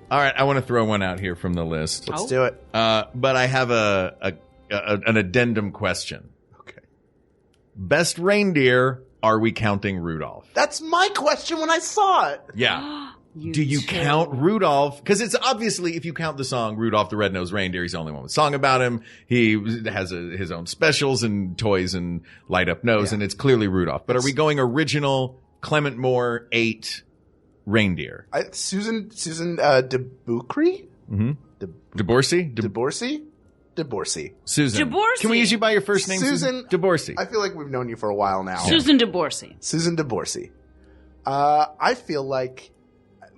All right, I want to throw one out here from the list. Let's do it. But I have an addendum question. Okay. Best reindeer, are we counting Rudolph? That's my question when I saw it. Yeah. Do you count Rudolph? Because it's obviously, if you count the song Rudolph the Red-Nosed Reindeer, he's the only one with a song about him. He has his own specials and toys and light up nose, and it's clearly Rudolph. But are we going original Clement Moore 8 reindeer? Susan DeBucry? Mm-hmm. DeBorsey? DeBorsey. Susan. DeBorsey. Can we use you by your first name, Susan? DeBorsey. I feel like we've known you for a while now. Susan DeBorsey. Susan DeBorsey. I feel like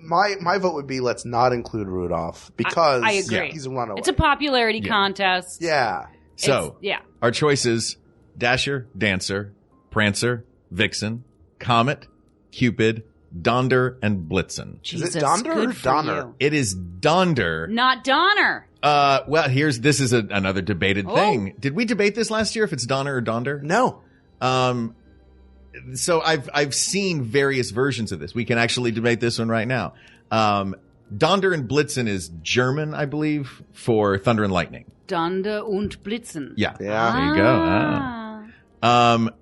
my vote would be let's not include Rudolph because I agree. He's a runaway. It's a popularity contest. Yeah. So, our choices, Dasher, Dancer, Prancer, Vixen, Comet, Cupid, Donder, and Blitzen. Jesus, is it Donder or Donner? It is Donder. Not Donner. Well, this is another debated thing. Did we debate this last year if it's Donner or Donder? No. So I've seen various versions of this. We can actually debate this one right now. Donder and Blitzen is German, I believe, for thunder and lightning. Donder und Blitzen. Yeah. There you go.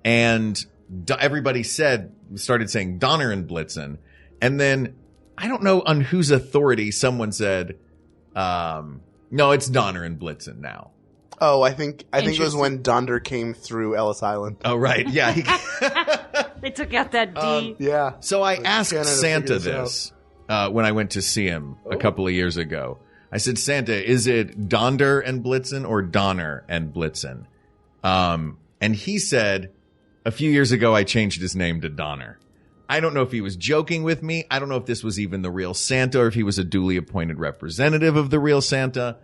And everybody started saying Donner and Blitzen. And then I don't know on whose authority someone said, no, it's Donner and Blitzen now. Oh, I think it was when Donder came through Ellis Island. Oh, right. Yeah. They took out that D. Yeah. So I asked Santa this when I went to see him a couple of years ago. I said, Santa, is it Donder and Blitzen or Donner and Blitzen? And he said, a few years ago, I changed his name to Donner. I don't know if he was joking with me. I don't know if this was even the real Santa or if he was a duly appointed representative of the real Santa.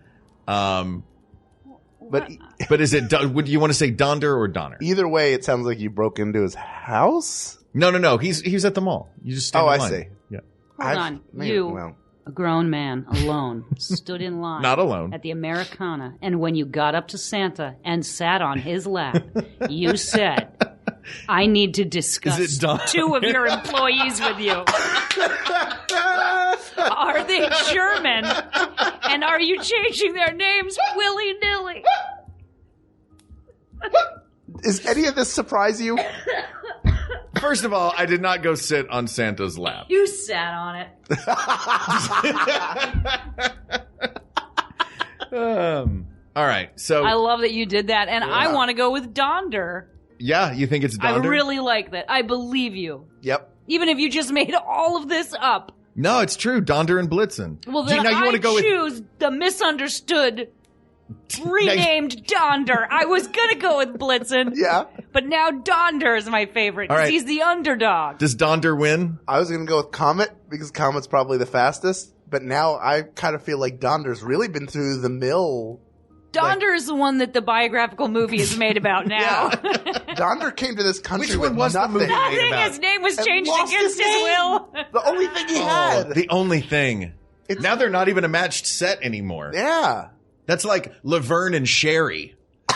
But is it, would you want to say Donder or Donner? Either way, it sounds like you broke into his house. No. He's at the mall. You just stand in line. I see. Yeah. Hold on. A grown man, alone, stood in line. Not alone. At the Americana. And when you got up to Santa and sat on his lap, you said, I need to discuss two of your employees with you. Are they German? And are you changing their names willy-nilly? Does any of this surprise you? First of all, I did not go sit on Santa's lap. You sat on it. All right. So I love that you did that, and I want to go with Donder. Yeah, you think it's Donder? I really like that. I believe you. Yep. Even if you just made all of this up. No, it's true. Donder and Blitzen. Well, then now you want to go choose the misunderstood, renamed Donder. I was going to go with Blitzen. Yeah. But now Donder is my favorite because he's the underdog. Does Donder win? I was going to go with Comet because Comet's probably the fastest. But now I kind of feel like Donder's really been through the mill. Donder is the one that the biographical movie is made about now. Donder came to this country Which one with was the nothing. movie made about? His name was changed lost against his his will. The only thing he had. The only thing. Now they're not even a matched set anymore. Yeah. That's like Laverne and Sherry.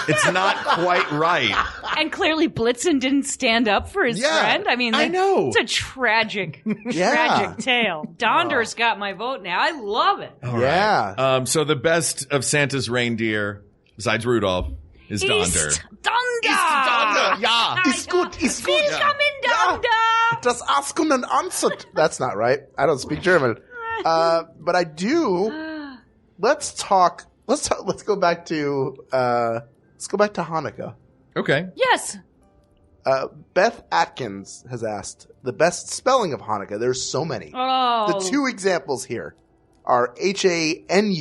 It's not quite right. And clearly Blitzen didn't stand up for his friend. I mean, I know. It's a tragic tale. Donder's got my vote now. I love it. All right. So the best of Santa's reindeer, besides Rudolph, is Donder. Donder. Ja. Ist gut. Willkommen, Donder. Das Askunden ansut. That's not right. I don't speak German. But I do. Let's go back to Hanukkah. Okay. Yes. Beth Atkins has asked the best spelling of Hanukkah. There's so many. Oh. The two examples here are Hanukkah and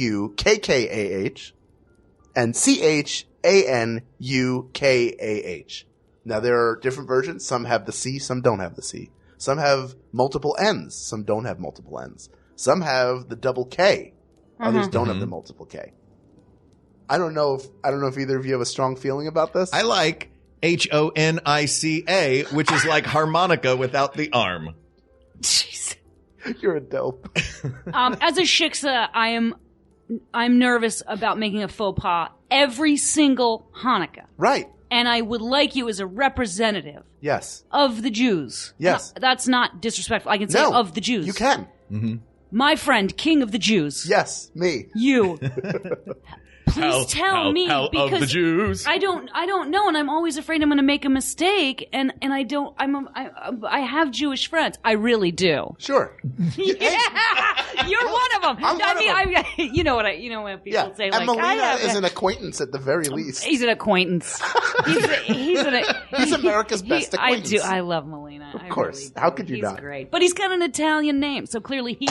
Chanukah. Now there are different versions. Some have the C, some don't have the C. Some have multiple N's, some don't have multiple N's. Some have the double K. Others don't have the multiple K. I don't know if either of you have a strong feeling about this. I like Honica, which is like harmonica without the arm. Jeez. You're a dope. As a shiksa, I'm nervous about making a faux pas every single Hanukkah. Right. And I would like you as a representative. Yes. Of the Jews. Yes. That's not disrespectful. I can say of the Jews. You can. Mm-hmm. My friend, King of the Jews. Yes, me. You. Please tell me of because the Jews. I don't know, and I'm always afraid I'm going to make a mistake. And I have Jewish friends. I really do. Sure. Yeah, you're one of them. You know what people say. And Like, Melina is an acquaintance at the very least. He's an acquaintance. He's America's best acquaintance. I love Melina. Of course. Really How could you He's not? great. But he's got an Italian name, so clearly he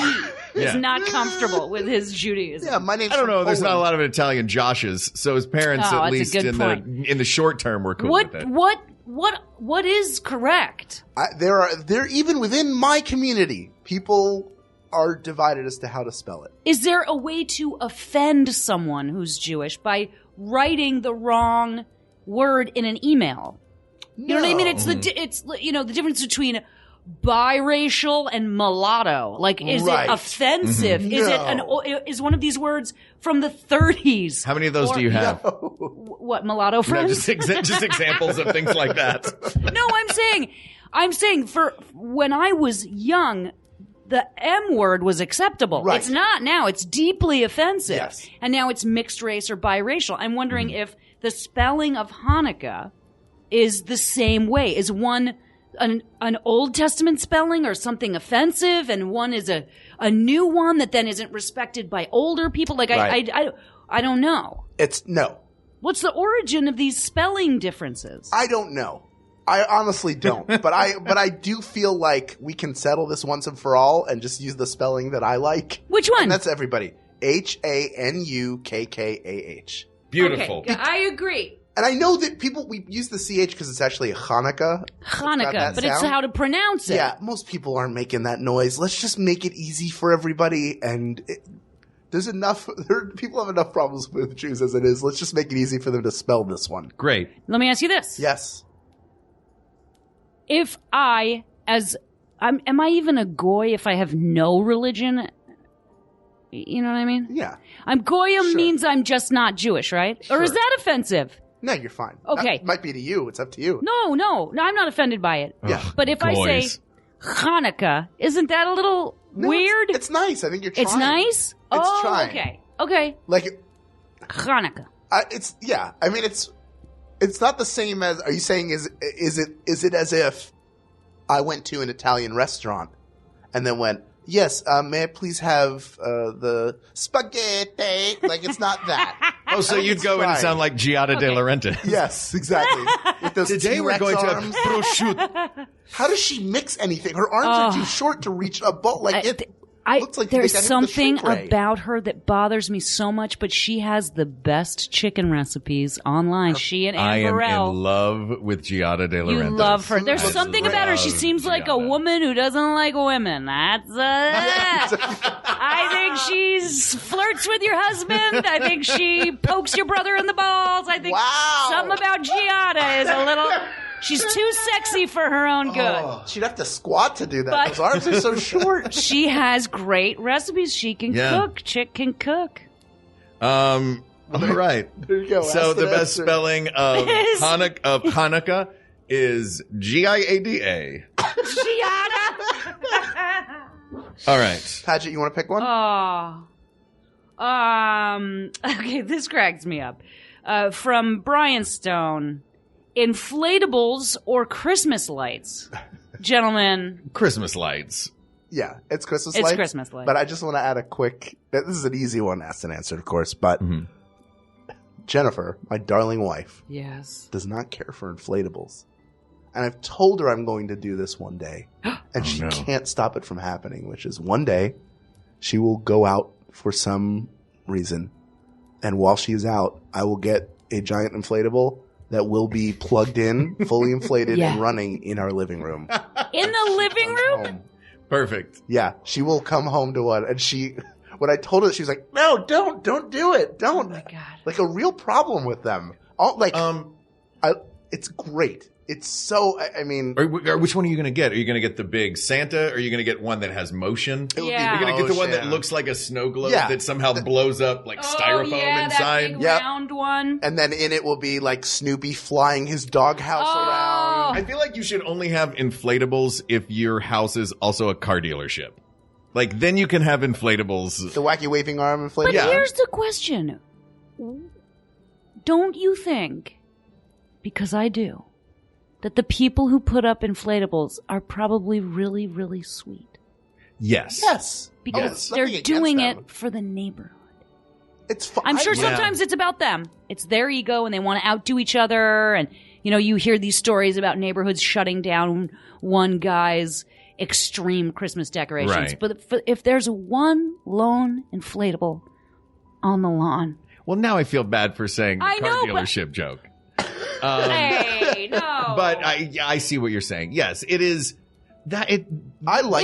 is not comfortable with his Judaism. Yeah, my name's I don't know. from There's not a Poland. lot of Italian Joshes, so his parents, Oh, at that's a least good in the short term, were cool with it. What is correct? There even within my community, people are divided as to how to spell it. Is there a way to offend someone who's Jewish by writing the wrong word in an email? You know what I mean? It's the difference between biracial and mulatto. Like, is Right. it offensive? Mm-hmm. Is No. is one of these words from the 30s? How many of those do you have? What, mulatto friends? No, just examples of things like that. No, I'm saying for when I was young, the M word was acceptable. Right. It's not now. It's deeply offensive. Yes. And now it's mixed race or biracial. I'm wondering if the spelling of Hanukkah is the same way. Is one an Old Testament spelling or something offensive, and one is a new one that then isn't respected by older people? Like, Right. I don't know. It's no. What's the origin of these spelling differences? I don't know. I honestly don't. but I do feel like we can settle this once and for all and just use the spelling that I like. Which one? And that's everybody. Hanukkah. Beautiful. Okay, I agree. And I know that we use the CH because it's actually a Hanukkah. Hanukkah, but it's how to pronounce it. Yeah, most people aren't making that noise. Let's just make it easy for everybody. And people have enough problems with Jews as it is. Let's just make it easy for them to spell this one. Great. Let me ask you this. Yes. If am I even a goy if I have no religion? You know what I mean? Yeah. I'm goyim Sure. means I'm just not Jewish, right? Or is Sure. that offensive? No, you're fine. Okay. That might be to you. It's up to you. No, I'm not offended by it. Yeah. But if I say Goys. Hanukkah, isn't that a little No, weird? It's nice. I think you're trying. It's nice? It's trying. Okay. Like, Hanukkah. yeah. I mean, it's not the same as. Are you saying is it as if I went to an Italian restaurant and then went, yes, may I please have the spaghetti? Like, it's not that. Oh, so you'd go in and sound like Giada De Laurentiis. Yes, exactly. With those Today we're T-Rex going arms. to prosciutto. How does she mix anything? Her arms are too short to reach a bowl. Like, it looks like there's they got hit with a something shrink ray. about her that bothers me so much, but she has the best chicken recipes online. She and I Anne am Burrell. in love with Giada De Laurentiis. You love her. There's Love something about her. She Love seems like a Giada. woman who doesn't like women. That's I think she flirts with your husband. I think she pokes your brother in the balls. I think something about Giada is a little. She's too sexy for her own good. She'd have to squat to do that. But- Those arms are so short. She has great recipes. She can cook. Chick can cook. All right. There you go. So Ask the and best answer. spelling of Hanukkah is Giada. Giada. All right. Paget, you want to pick one? Okay, this cracks me up. From Brian Stone, inflatables or Christmas lights? Gentlemen. Christmas lights. Yeah, it's Christmas It's lights. Christmas lights. But I just want to add a quick. This is an easy one, asked and answered, of course. But Jennifer, my darling wife, Yes. does not care for inflatables, and I've told her I'm going to do this one day, and she can't stop it from happening. Which is one day she will go out for some reason, and while she's out, I will get a giant inflatable that will be plugged in, fully inflated, Yeah. and running in our living room. In the living room? Home. Perfect. Yeah, she will come home to one, and when I told her, she was like, "No, don't do it, don't." Oh my God. Like a real problem with them. It's great. It's so. I mean, Or which one are you going to get? Are you going to get the big Santa, or are you going to get one that has motion? it would be Yeah. You're going to get the one that motion. looks like a snow globe Yeah. that somehow blows up like styrofoam yeah, inside. that big Yep. round one. And then in it will be like Snoopy flying his doghouse around. I feel like you should only have inflatables if your house is also a car dealership. Like, then you can have inflatables. The wacky waving arm inflatable. But here's the question. don't you think, because I do, that the people who put up inflatables are probably really, really sweet? Yes. Yes. Because they're doing it for the neighborhood. It's fun. I'm sure sometimes it's about them. It's their ego and they want to outdo each other. And, you hear these stories about neighborhoods shutting down one guy's extreme Christmas decorations. Right. But if there's one lone inflatable on the lawn. Well, now I feel bad for saying the I car know, dealership joke. Hey, no. But I see what you're saying. Yes, it is. It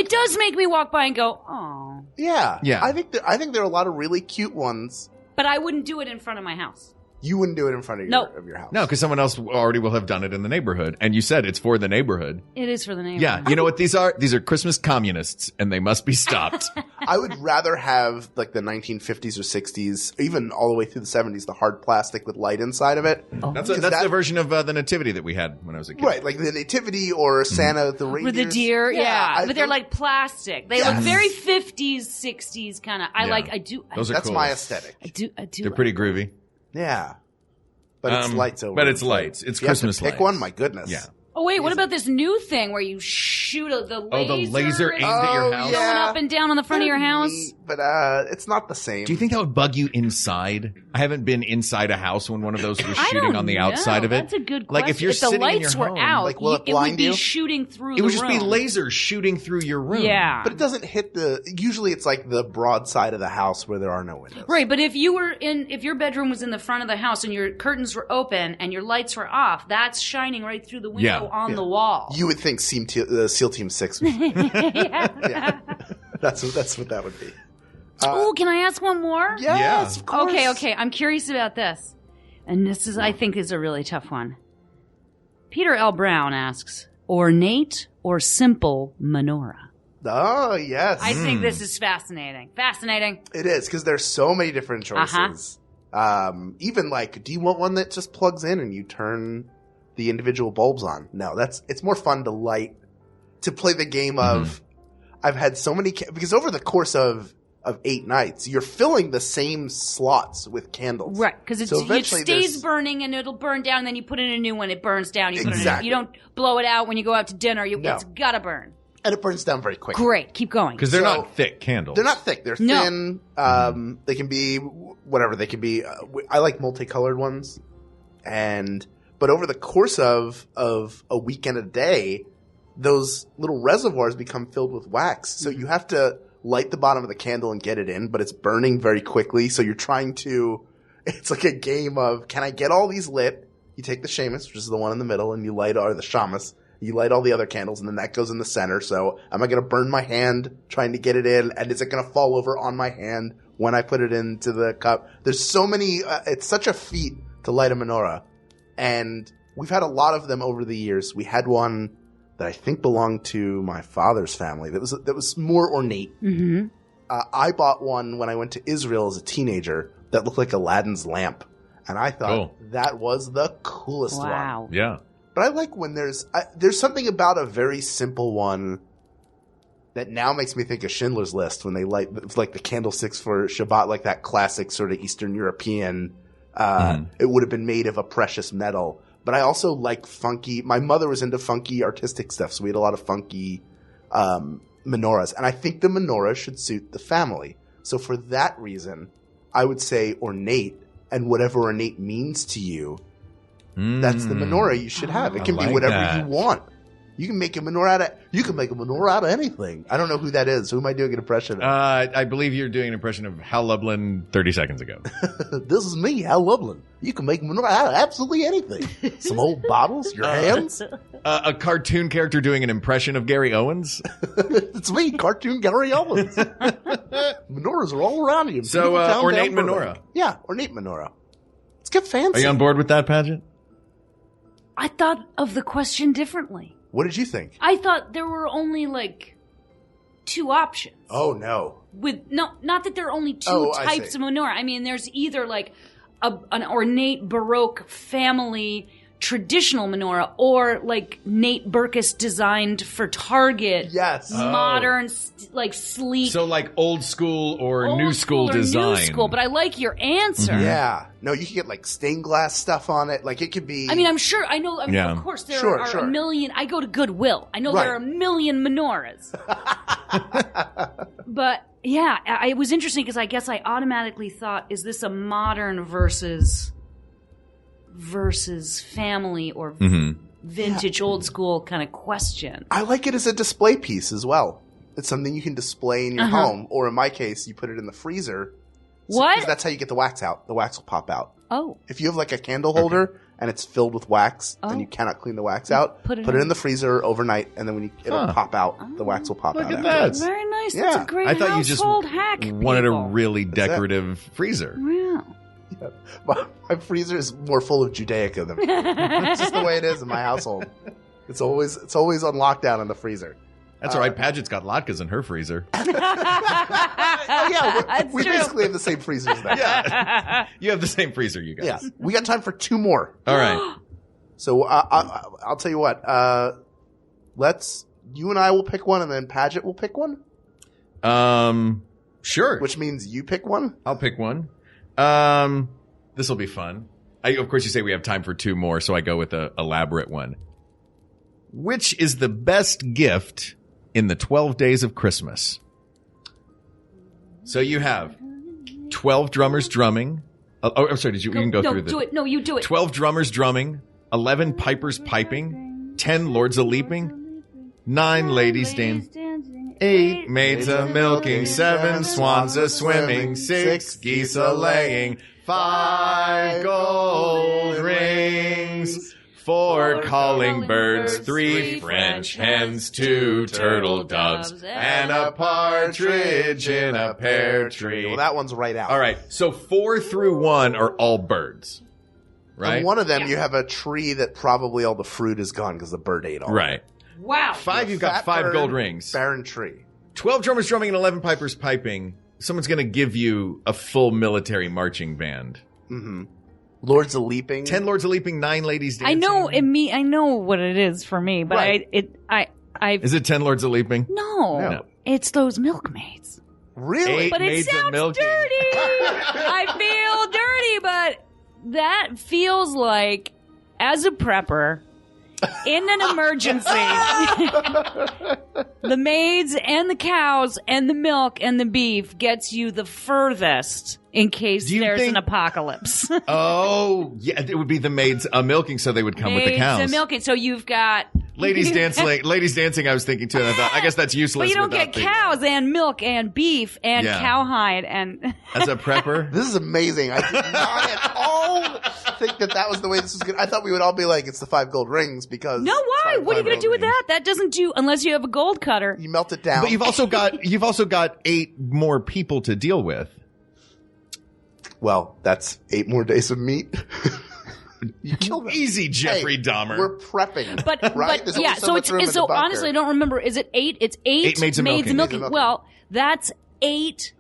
does make me walk by and go, oh. Yeah. Yeah. I think there are a lot of really cute ones. But I wouldn't do it in front of my house. You wouldn't do it in front of your house. No, because someone else already will have done it in the neighborhood. And you said it's for the neighborhood. It is for the neighborhood. Yeah. You know what these are? These are Christmas communists, and they must be stopped. I would rather have like the 1950s or 60s, even all the way through the 70s, the hard plastic with light inside of it. Oh. That's the version of the nativity that we had when I was a kid. Right, like the nativity or Santa with the reindeers. With the deer, yeah. But they're like plastic. They look very 50s, 60s kind of. That's my aesthetic. I do. They're pretty groovy. Yeah. But it's lights over. But it's lights. It's Christmas lights. Pick one, my goodness. Yeah. Oh, wait, what about this new thing where you shoot the laser? Oh, the laser aimed at your house? Going up and down on the front of your house? But it's not the same. Do you think that would bug you inside? I haven't been inside a house when one of those was shooting on the outside of it. That's a good question. Like if you're sitting the in your lights were home, out, like, will it would blind be you? shooting through it would the just room. be lasers shooting through your room. Yeah. But it doesn't hit usually it's like the broad side of the house where there are no windows. Right, but if your bedroom was in the front of the house and your curtains were open and your lights were off, that's shining right through the window on the wall. You would think SEAL Team 6 was yeah. That's what that would be. Oh, can I ask one more? Yes, of course. Okay. I'm curious about this. And this is, I think, is a really tough one. Peter L. Brown asks, ornate or simple menorah? Oh, yes. I think this is fascinating. Fascinating. It is, because there's so many different choices. Even like, do you want one that just plugs in and you turn the individual bulbs on? No, it's more fun to play the game of, I've had so many, because over the course of 8 nights, you're filling the same slots with candles. Right, because it stays burning and it'll burn down, and then you put in a new one, it burns down. You don't blow it out when you go out to dinner. It's gotta burn. And it burns down very quickly. Great, keep going. Because they're not thick candles. They're not thick. They're thin. They can be whatever. They can be, I like multicolored ones. But over the course of a week and a day, those little reservoirs become filled with wax. So you have to light the bottom of the candle and get it in, but it's burning very quickly. So you're trying to, it's like a game of, can I get all these lit? You take the shamus, which is the one in the middle, and you light all the other candles, and then that goes in the center. So am I going to burn my hand trying to get it in? And is it going to fall over on my hand when I put it into the cup? There's so many, it's such a feat to light a menorah. And we've had a lot of them over the years. We had one that I think belonged to my father's family that was more ornate. Mm-hmm. I bought one when I went to Israel as a teenager that looked like Aladdin's lamp. And I thought that was the coolest one. Wow. Yeah. But I like when there's something about a very simple one that now makes me think of Schindler's List when they light like the candlesticks for Shabbat, like that classic sort of Eastern European. It would have been made of a precious metal. But I also like funky. My mother was into funky artistic stuff, so we had a lot of funky menorahs. And I think the menorah should suit the family. So for that reason, I would say ornate, and whatever ornate means to you, that's the menorah you should have. It can be whatever you want. You can make a menorah out of anything. I don't know who that is. Who am I doing an impression of? I believe you're doing an impression of Hal Lublin 30 seconds ago. This is me, Hal Lublin. You can make a menorah out of absolutely anything. Some old bottles, your hands. A cartoon character doing an impression of Gary Owens. It's me, cartoon Gary Owens. Menorahs are all around you. So ornate menorah. Yeah, ornate menorah. Let's get fancy. Are you on board with that, Paget? I thought of the question differently. What did you think? I thought there were only like 2 options. Oh no! Not that there are only 2 types of menorah. I mean, there's either like an ornate Baroque family traditional menorah or like Nate Berkus designed for Target. Yes. Modern, like sleek. So like old school or new school or design. New school, but I like your answer. Yeah. No, you can get like stained glass stuff on it. Like it could be. I mean, I'm sure. I know. I mean, of course, there are a million. I go to Goodwill. I know there are a million menorahs. But yeah, it was interesting because I guess I automatically thought, is this a modern versus family or vintage old school kind of question? I like it as a display piece as well. It's something you can display in your home, or in my case, you put it in the freezer. What? 'Cause that's how you get the wax out. The wax will pop out. Oh. If you have like a candle holder and it's filled with wax and you cannot clean the wax out, put it in the freezer overnight, and then when it'll pop out, the wax will pop out. Look at afterwards. that. Very nice. Yeah. That's a great I thought you just household hack. wanted people. a really decorative freezer. Yeah. Yeah. My freezer is more full of Judaica than it's just the way it is in my household. It's always on lockdown in the freezer. That's all right. Paget's got latkes in her freezer. Oh yeah, we basically have the same freezers then. Yeah, you have the same freezer, you guys. Yeah, we got time for 2 more. All right. So I'll tell you what. You and I will pick one, and then Paget will pick one. Sure. Which means you pick one. I'll pick one. This will be fun. Of course, you say we have time for 2 more, so I go with the elaborate one. Which is the best gift in the 12 days of Christmas? So you have 12 drummers drumming. I'm sorry. You can go through this. Do it. No, you do it. 12 drummers drumming, 11 pipers piping, 10 lords a leaping, 9 ladies dancing, 8 maids a milking, 7 swans a swimming, 6 geese a laying, 5 gold rings, 4 calling birds, 3 French hens, 2 turtle doves, and a partridge in a pear tree. Well, that one's right out. All right, so 4 through 1 are all birds, right? And one of them, you have a tree that probably all the fruit is gone because the bird ate all. Right. Wow. 5, you've got 5 gold rings. Barren tree. 12 drummers drumming and 11 pipers piping. Someone's going to give you a full military marching band. Mm-hmm. Lords a leaping. 10 lords a leaping, 9 ladies dancing. I know what it is for me, but Right. I Is it 10 lords a leaping? no, it's those milkmaids. Really? 8 But it maids a sounds milking. dirty. I feel dirty, but that feels like, as a prepper, in an emergency, the maids and the cows and the milk and the beef gets you the furthest in case there's an apocalypse. Oh, yeah, it would be the maids milking, so they would come with the Maids cows. and milking. So you've got Ladies dancing, I was thinking too, and I thought, I guess that's useless. But you don't get without the- cows and milk and beef and Yeah. cowhide and As a prepper? This is amazing. I did not at all think that was the way this was going. I thought we would all be like, it's the 5 gold rings because. No, why? What are you going to do with that? That doesn't do unless you have a gold cutter. You melt it down. But you've also got 8 more people to deal with. Well, that's 8 more days of meat. You kill them. Easy, Jeffrey Dahmer. We're prepping, But right? but There's yeah, only so much room in it's the so bunker. honestly, I don't remember. Is it 8? It's 8 maids of milking. Maids of milking. Well, that's 8.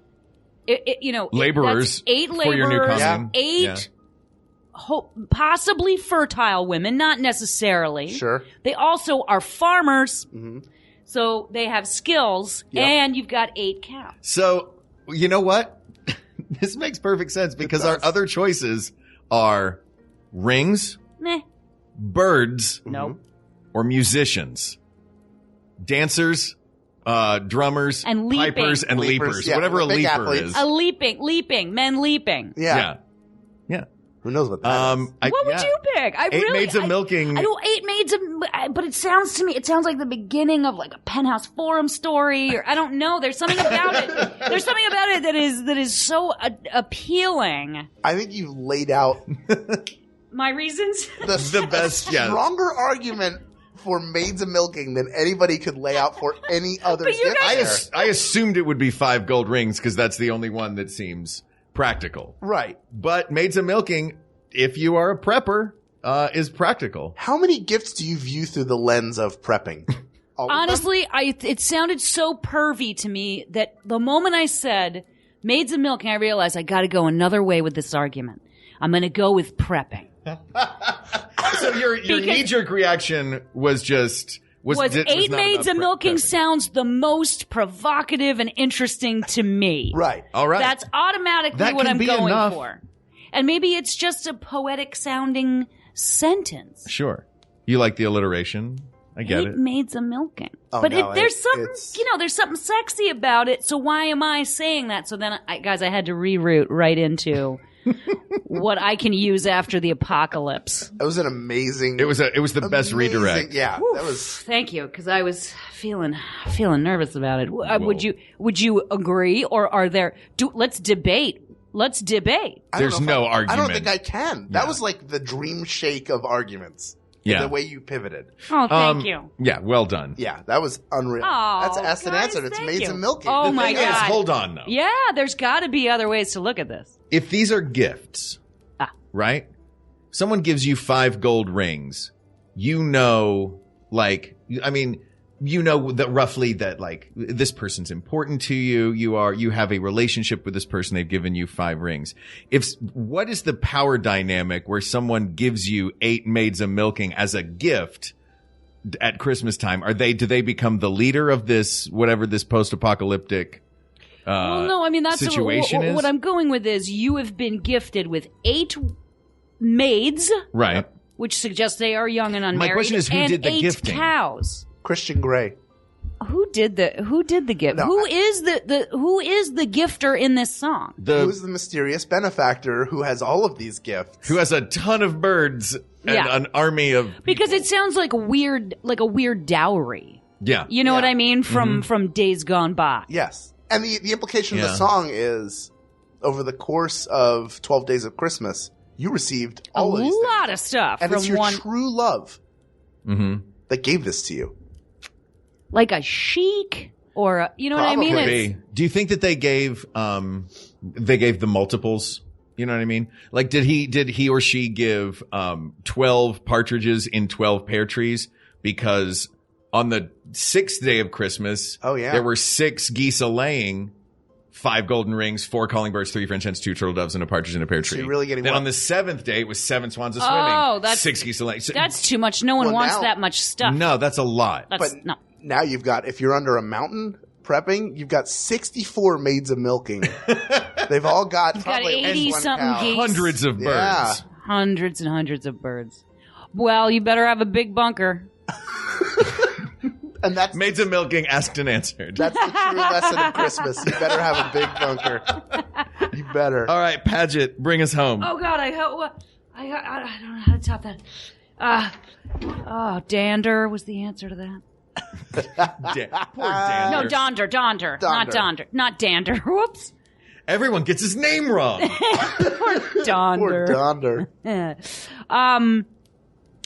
Laborers That's 8 for your new laborers. commune. 8 Yeah. possibly fertile women, not necessarily. Sure. They also are farmers, Mm-hmm. so they have skills, Yep. and you've got 8 cows. So, you know what? This makes perfect sense because our other choices are rings, Meh. birds, No. or musicians. Dancers, drummers, And leaping. pipers, and Leapers, leapers. yeah, Whatever a big leaper athletes. is. A leaping, men leaping. Yeah. Yeah. Who knows what that is? What would you pick? I 8 really, maids of milking. I don't 8 maids of, but it sounds like the beginning of like a Penthouse Forum story, or I don't know. There's something about it. There's something about it that is so appealing. I think you've laid out My reasons. The best, yeah. stronger argument for maids of milking than anybody could lay out for any other But you gift guys- there. I assumed it would be 5 gold rings because that's the only one that seems practical. Right. But maids of milking, if you are a prepper, is practical. How many gifts do you view through the lens of prepping? All of them? Honestly, it sounded so pervy to me that the moment I said maids of milking, I realized I got to go another way with this argument. I'm going to go with prepping. So your knee-jerk reaction was just... Was Eight Maids of Milking sounds the most provocative and interesting to me. Right. All right. That's automatically what I'm going for. And maybe it's just a poetic sounding sentence. Sure. You like the alliteration. I get it. Eight Maids of Milking. Oh, but no, there's something, there's something sexy about it. So why am I saying that? So then, I had to reroute right into what I can use after the apocalypse. It was an amazing. It was the best redirect. Yeah, Woof. that was. Thank you, because I was feeling nervous about it. Would you agree, or are there? Let's debate. There's no argument. I don't think I can. That was like the dream shake of arguments. Yeah. The way you pivoted. Oh, thank you. Yeah, well done. Yeah, that was unreal. Oh, that's asked and guys, answered. It's thank Maids you. of Milking. Oh, The my thing is, God. hold on, though. Yeah, there's got to be other ways to look at this. If these are gifts, right? Someone gives you 5 gold rings. You know that roughly that like this person's important to you. You have a relationship with this person. They've given you 5 rings. What is the power dynamic where someone gives you 8 Maids of Milking as a gift at Christmas time? Do they become the leader of this, whatever this post-apocalyptic well, no, I mean, that's situation is? What I'm going with is you have been gifted with 8 maids. Right. Which suggests they are young and unmarried. My question is, who and did the 8 gifting? cows. Christian Grey. Who did the gift? No, who is the gifter in this song? Who's the mysterious benefactor who has all of these gifts? Who has a ton of birds and an army of people. Because it sounds like a weird dowry. Yeah. You know what I mean? From days gone by. Yes. And the implication of the song is, over the course of 12 Days of Christmas, you received all of these things. A lot of stuff. And from it's your one, true love that gave this to you. like a chic or you know what I mean? Probably. Do you think that they gave the multiples? You know what I mean? Like, did he or she give 12 partridges in 12 pear trees? Because on the 6th day of Christmas, there were 6 geese a laying, 5 golden rings, 4 calling birds, 3 French hens, 2 turtle doves, and a partridge in a pear tree. So you're really getting then what? on the 7th day, it was 7 swans a swimming. Oh, that's 6 geese a laying. So, that's too much. No one wants now- that much stuff. no, that's a lot. That's But no. now you've got, if you're under a mountain prepping, you've got 64 Maids of Milking. They've all got probably 80 one something cow. geese. Hundreds of birds. Yeah. Hundreds and hundreds of birds. Well, you better have a big bunker. And that's Maids of Milking asked and answered. the true lesson of Christmas. You better have a big bunker. You better. All right, Paget, bring us home. Oh God, I don't know how to top that. Dander was the answer to that. Poor Dander. No, Donder, not Dander. Whoops. Everyone gets his name wrong. Poor Donder. Poor Donder.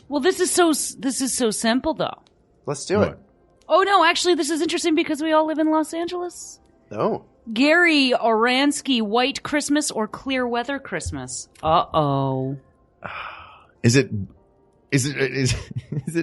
Well, this is so simple though. Let's do it. Oh no, actually, this is interesting because we all live in Los Angeles. No. Gary Oransky, White Christmas or Clear Weather Christmas? Uh-oh. Is it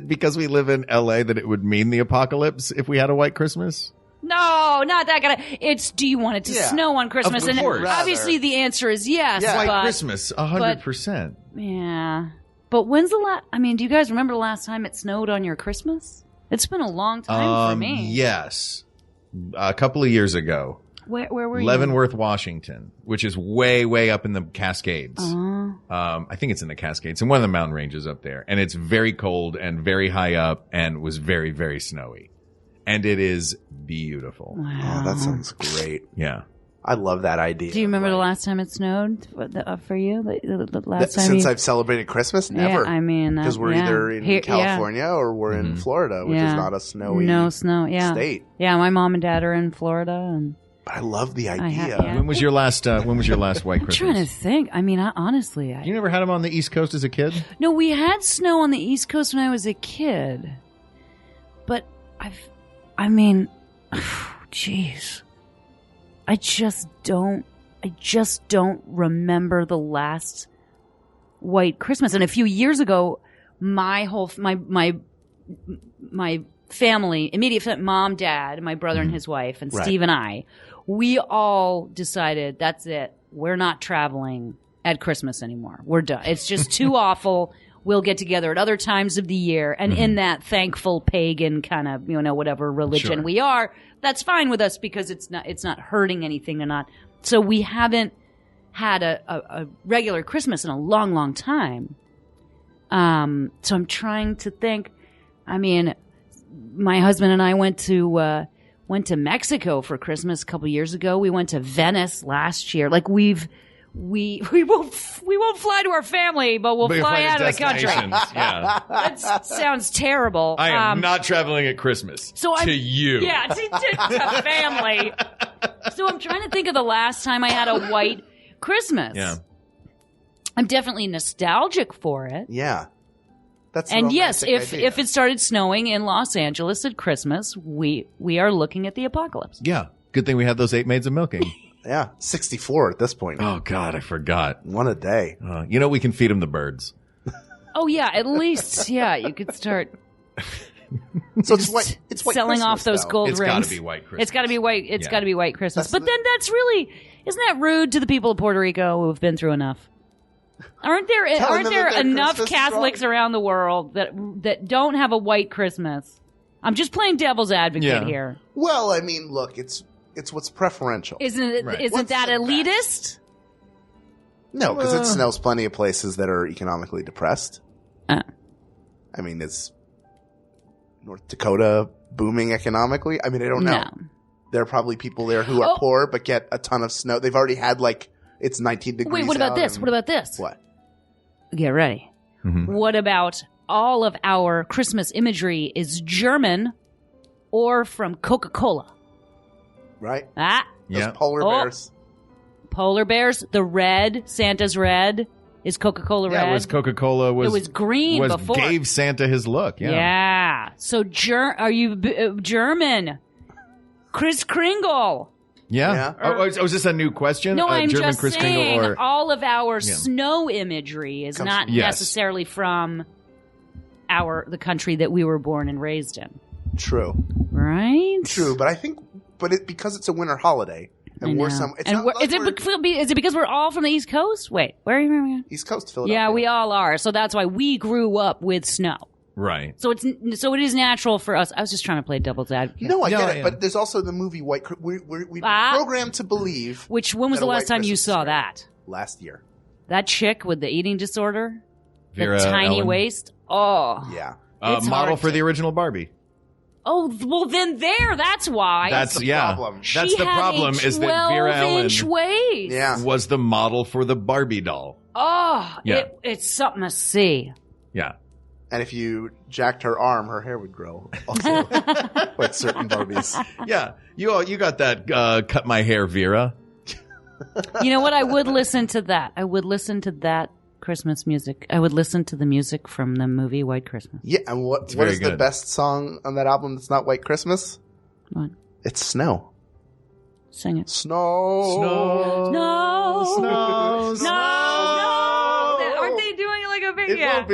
because we live in LA that it would mean the apocalypse if we had a white Christmas? No, not that kind of. It's, do you want it to snow on Christmas? Of course. And obviously the answer is yes. White Christmas, 100%. Yeah. But when's the last, do you guys remember the last time it snowed on your Christmas? It's been a long time for me. Yes. A couple of years ago. Where were you? Leavenworth, Washington, which is way, way up in the Cascades. I think it's in the Cascades, in one of the mountain ranges up there. And it's very cold and very high up and was very, very snowy. And it is beautiful. Wow. Oh, that sounds great. Yeah. I love that idea. Do you remember the last time it snowed for you? The last time Since I've celebrated Christmas? Never. Yeah, because we're either in California or we're in Florida, which is not a snowy state. Yeah, my mom and dad are in Florida, and but I love the idea. When was your last white Christmas? I'm trying to think. Honestly, You never had them on the East Coast as a kid? No, we had snow on the East Coast when I was a kid, but jeez. I just don't remember the last White Christmas. And a few years ago, my family, immediate family, mom, dad, my brother and his wife, and Steve and I, we all decided that's it. We're not traveling at Christmas anymore. We're done. It's just too awful. we'll get together at other times of the year. And in that thankful pagan kind of, whatever religion we are, that's fine with us because it's not hurting anything or not. So we haven't had a regular Christmas in a long, long time. So I'm trying to think. I mean, my husband and I went to Mexico for Christmas a couple years ago. We went to Venice last year. Like we won't fly to our family, but we'll fly out of the country. Yeah. That sounds terrible. I am not traveling at Christmas. To you. Yeah, to family. So I'm trying to think of the last time I had a white Christmas. Yeah. I'm definitely nostalgic for it. Yeah. That's and yes, if it started snowing in Los Angeles at Christmas, we are looking at the apocalypse. Yeah. Good thing we have those 8 maids of milking. Yeah. 64 at this point. Oh, God, I forgot. One a day. We can feed them the birds. Oh, yeah. At least, you could start... So it's white selling Christmas, off those gold it's rings. It's got to be white Christmas. It's got to be white. It's got to be white Christmas. But then that's really, isn't that rude to the people of Puerto Rico who've been through enough? Aren't there enough Catholics around the world that don't have a white Christmas? I'm just playing devil's advocate here. Well, I mean, look, it's what's preferential. Isn't that elitist? No, because it snows plenty of places that are economically depressed. I mean, is North Dakota booming economically? I mean, I don't know. No. There are probably people there who are poor but get a ton of snow. They've already had it's 19 degrees. Wait, what about this? What about this? What? Get ready. Mm-hmm. What about all of our Christmas imagery is German or from Coca-Cola? Right? Those polar bears. Polar bears. The red, Santa's red. Is Coca-Cola red? Yeah, it was Coca-Cola. It was green before. Gave Santa his look. Yeah. So, are you German? Kris Kringle. Yeah. Was this a new question? No, I'm German just Kris saying Kringle all of our snow imagery is not necessarily from the country that we were born and raised in. True. Right? True, but I think, because it's a winter holiday. And we're is it because we're all from the East Coast? Wait, where are you from? East Coast, Philadelphia. Yeah, we all are. So that's why we grew up with snow. Right. So it is natural for us. I was just trying to play devil's advocate. No, I get it. But there's also the movie White. We're programmed to believe. When was the last time you saw that? Last year. That chick with the eating disorder, Vera the tiny Ellen. waist. Oh, yeah. Model for the original Barbie. Oh, well then that's why. That's the problem. That's the problem is that Vera Ellen waist. was the model for the Barbie doll. Oh, it's something to see. Yeah. And if you jacked her arm, her hair would grow. Also, like certain Barbies. Yeah. You got that cut my hair, Vera. You know what? I would listen to that. I would listen to that Christmas music. I would listen to the music from the movie White Christmas. Yeah, and what is the best song on that album that's not White Christmas? What? It's Snow. Sing it. Snow. Snow. Snow. Snow. Snow. Aren't they doing like a big... Yeah,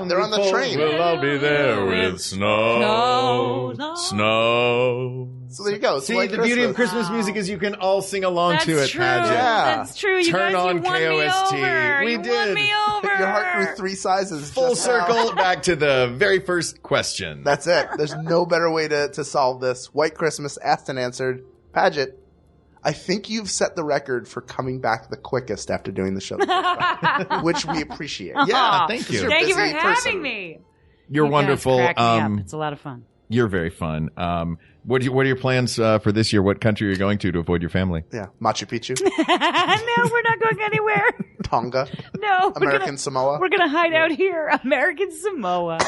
they're on the train. We'll all be there with snow. Snow. So there you go. See, the beauty of Christmas music is you can all sing along to it, Paget. That's true. You Turn guys, on you won KOST. Me over. We you did. Won me over. Your heart grew 3 sizes. Full circle back to the very first question. That's it. There's no better way to solve this. White Christmas asked and answered. Paget, I think you've set the record for coming back the quickest after doing the show, which we appreciate. Yeah, thank you. Thank you for having me. You're wonderful. Guys crack me up. It's a lot of fun. You're very fun. What are your plans for this year? What country are you going to avoid your family? Yeah, Machu Picchu. No, we're not going anywhere. Tonga. No. American Samoa. We're going to hide out here. American Samoa.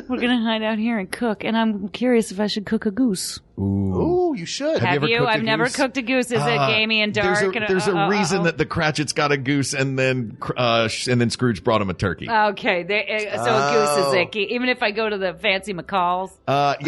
We're going to hide out here and cook. And I'm curious if I should cook a goose. Ooh, you should. Have you? I've never cooked a goose. Is it gamey and dark? There's a reason that the Cratchits got a goose and then Scrooge brought him a turkey. Okay, so a goose is icky. Even if I go to the fancy McCall's. I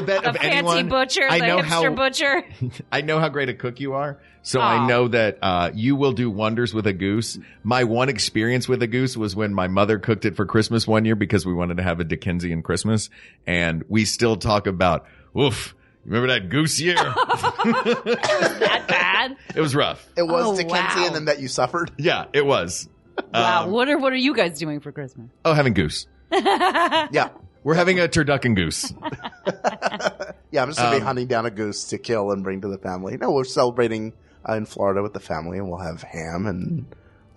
bet the of fancy anyone, butcher, the hipster butcher. I know how great a cook you are. So I know that you will do wonders with a goose. My one experience with a goose was when my mother cooked it for Christmas one year because we wanted to have a Dickensian Christmas. And we still talk about, oof, remember that goose year? It was that bad? It was rough. It was Dickensian and that you suffered? Yeah, it was. Wow. What are you guys doing for Christmas? Oh, having goose. Yeah. We're having a turducken goose. Yeah, I'm just going to be hunting down a goose to kill and bring to the family. No, we're celebrating in Florida with the family, and we'll have ham and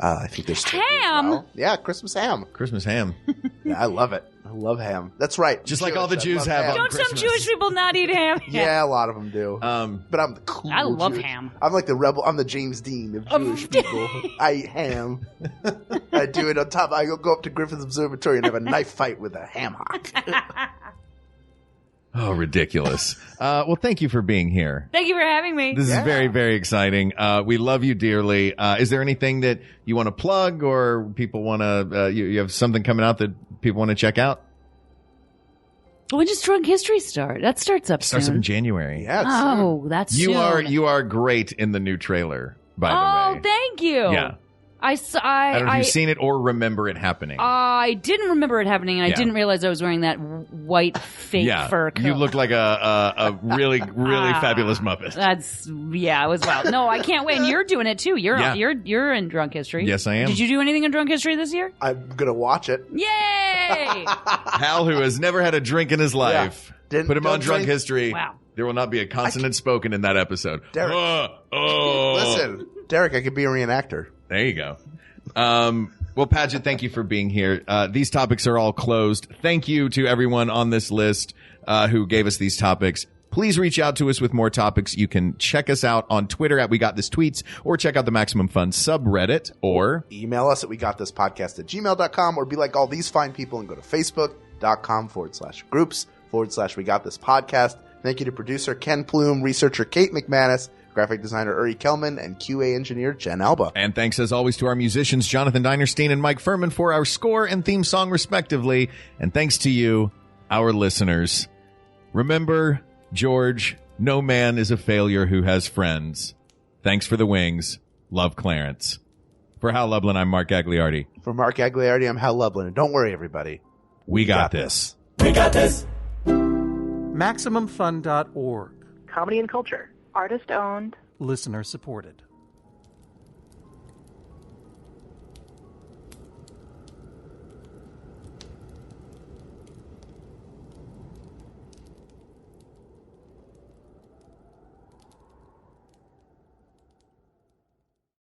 I think there's turkey as ham. well. Yeah, Christmas ham. Christmas ham. Yeah, I love it. I love ham. That's right. Just like all the Jews have on Don't Christmas. some Jewish people not eat ham? Yeah, a lot of them do. But I'm the cool I love Jewish. ham. I'm like the rebel. I'm the James Dean of Jewish people. I eat ham. I do it on top. I go up to Griffin's Observatory and have a knife fight with a ham hock. Oh, ridiculous. Well, thank you for being here. Thank you for having me. This is very, very exciting. We love you dearly. Is there anything that you want to plug or people want to, you have something coming out that people want to check out? When does Drunk History start? That starts up Starts soon. up in January. Yeah. Oh, that's soon. You are great in the new trailer, by the way. Oh, thank you. Yeah. I don't know if you've seen it or remember it happening. I didn't remember it happening, and I didn't realize I was wearing that white fake fur coat. You look like a really, really fabulous Muppet. It was wild. No, I can't wait. And you're doing it too. You're in Drunk History. Yes, I am. Did you do anything in Drunk History this year? I'm gonna watch it. Yay! Hal, who has never had a drink in his life, put him on Drunk History. Wow. There will not be a consonant spoken in that episode. Derek. Listen, Derek, I could be a reenactor. There you go. Well, Paget, thank you for being here. These topics are all closed. Thank you to everyone on this list who gave us these topics. Please reach out to us with more topics. You can check us out on Twitter at We Got This Tweets, or check out the Maximum Fun subreddit, or email us at wegotThisPodcast@gmail.com, or be like all these fine people and go to Facebook.com/groups/We Got This Podcast. Thank you to producer Ken Plume, researcher Kate McManus, graphic designer Uri Kelman, and QA engineer Jen Alba. And thanks as always to our musicians Jonathan Dinerstein and Mike Furman for our score and theme song respectively. And thanks to you, our listeners. Remember, George, no man is a failure who has friends. Thanks for the wings. Love, Clarence. For Hal Lublin, I'm Mark Gagliardi. For Mark Gagliardi, I'm Hal Lublin. And don't worry, everybody. We got this. We got this. MaximumFun.org. Comedy and culture. Artist owned. Listener supported.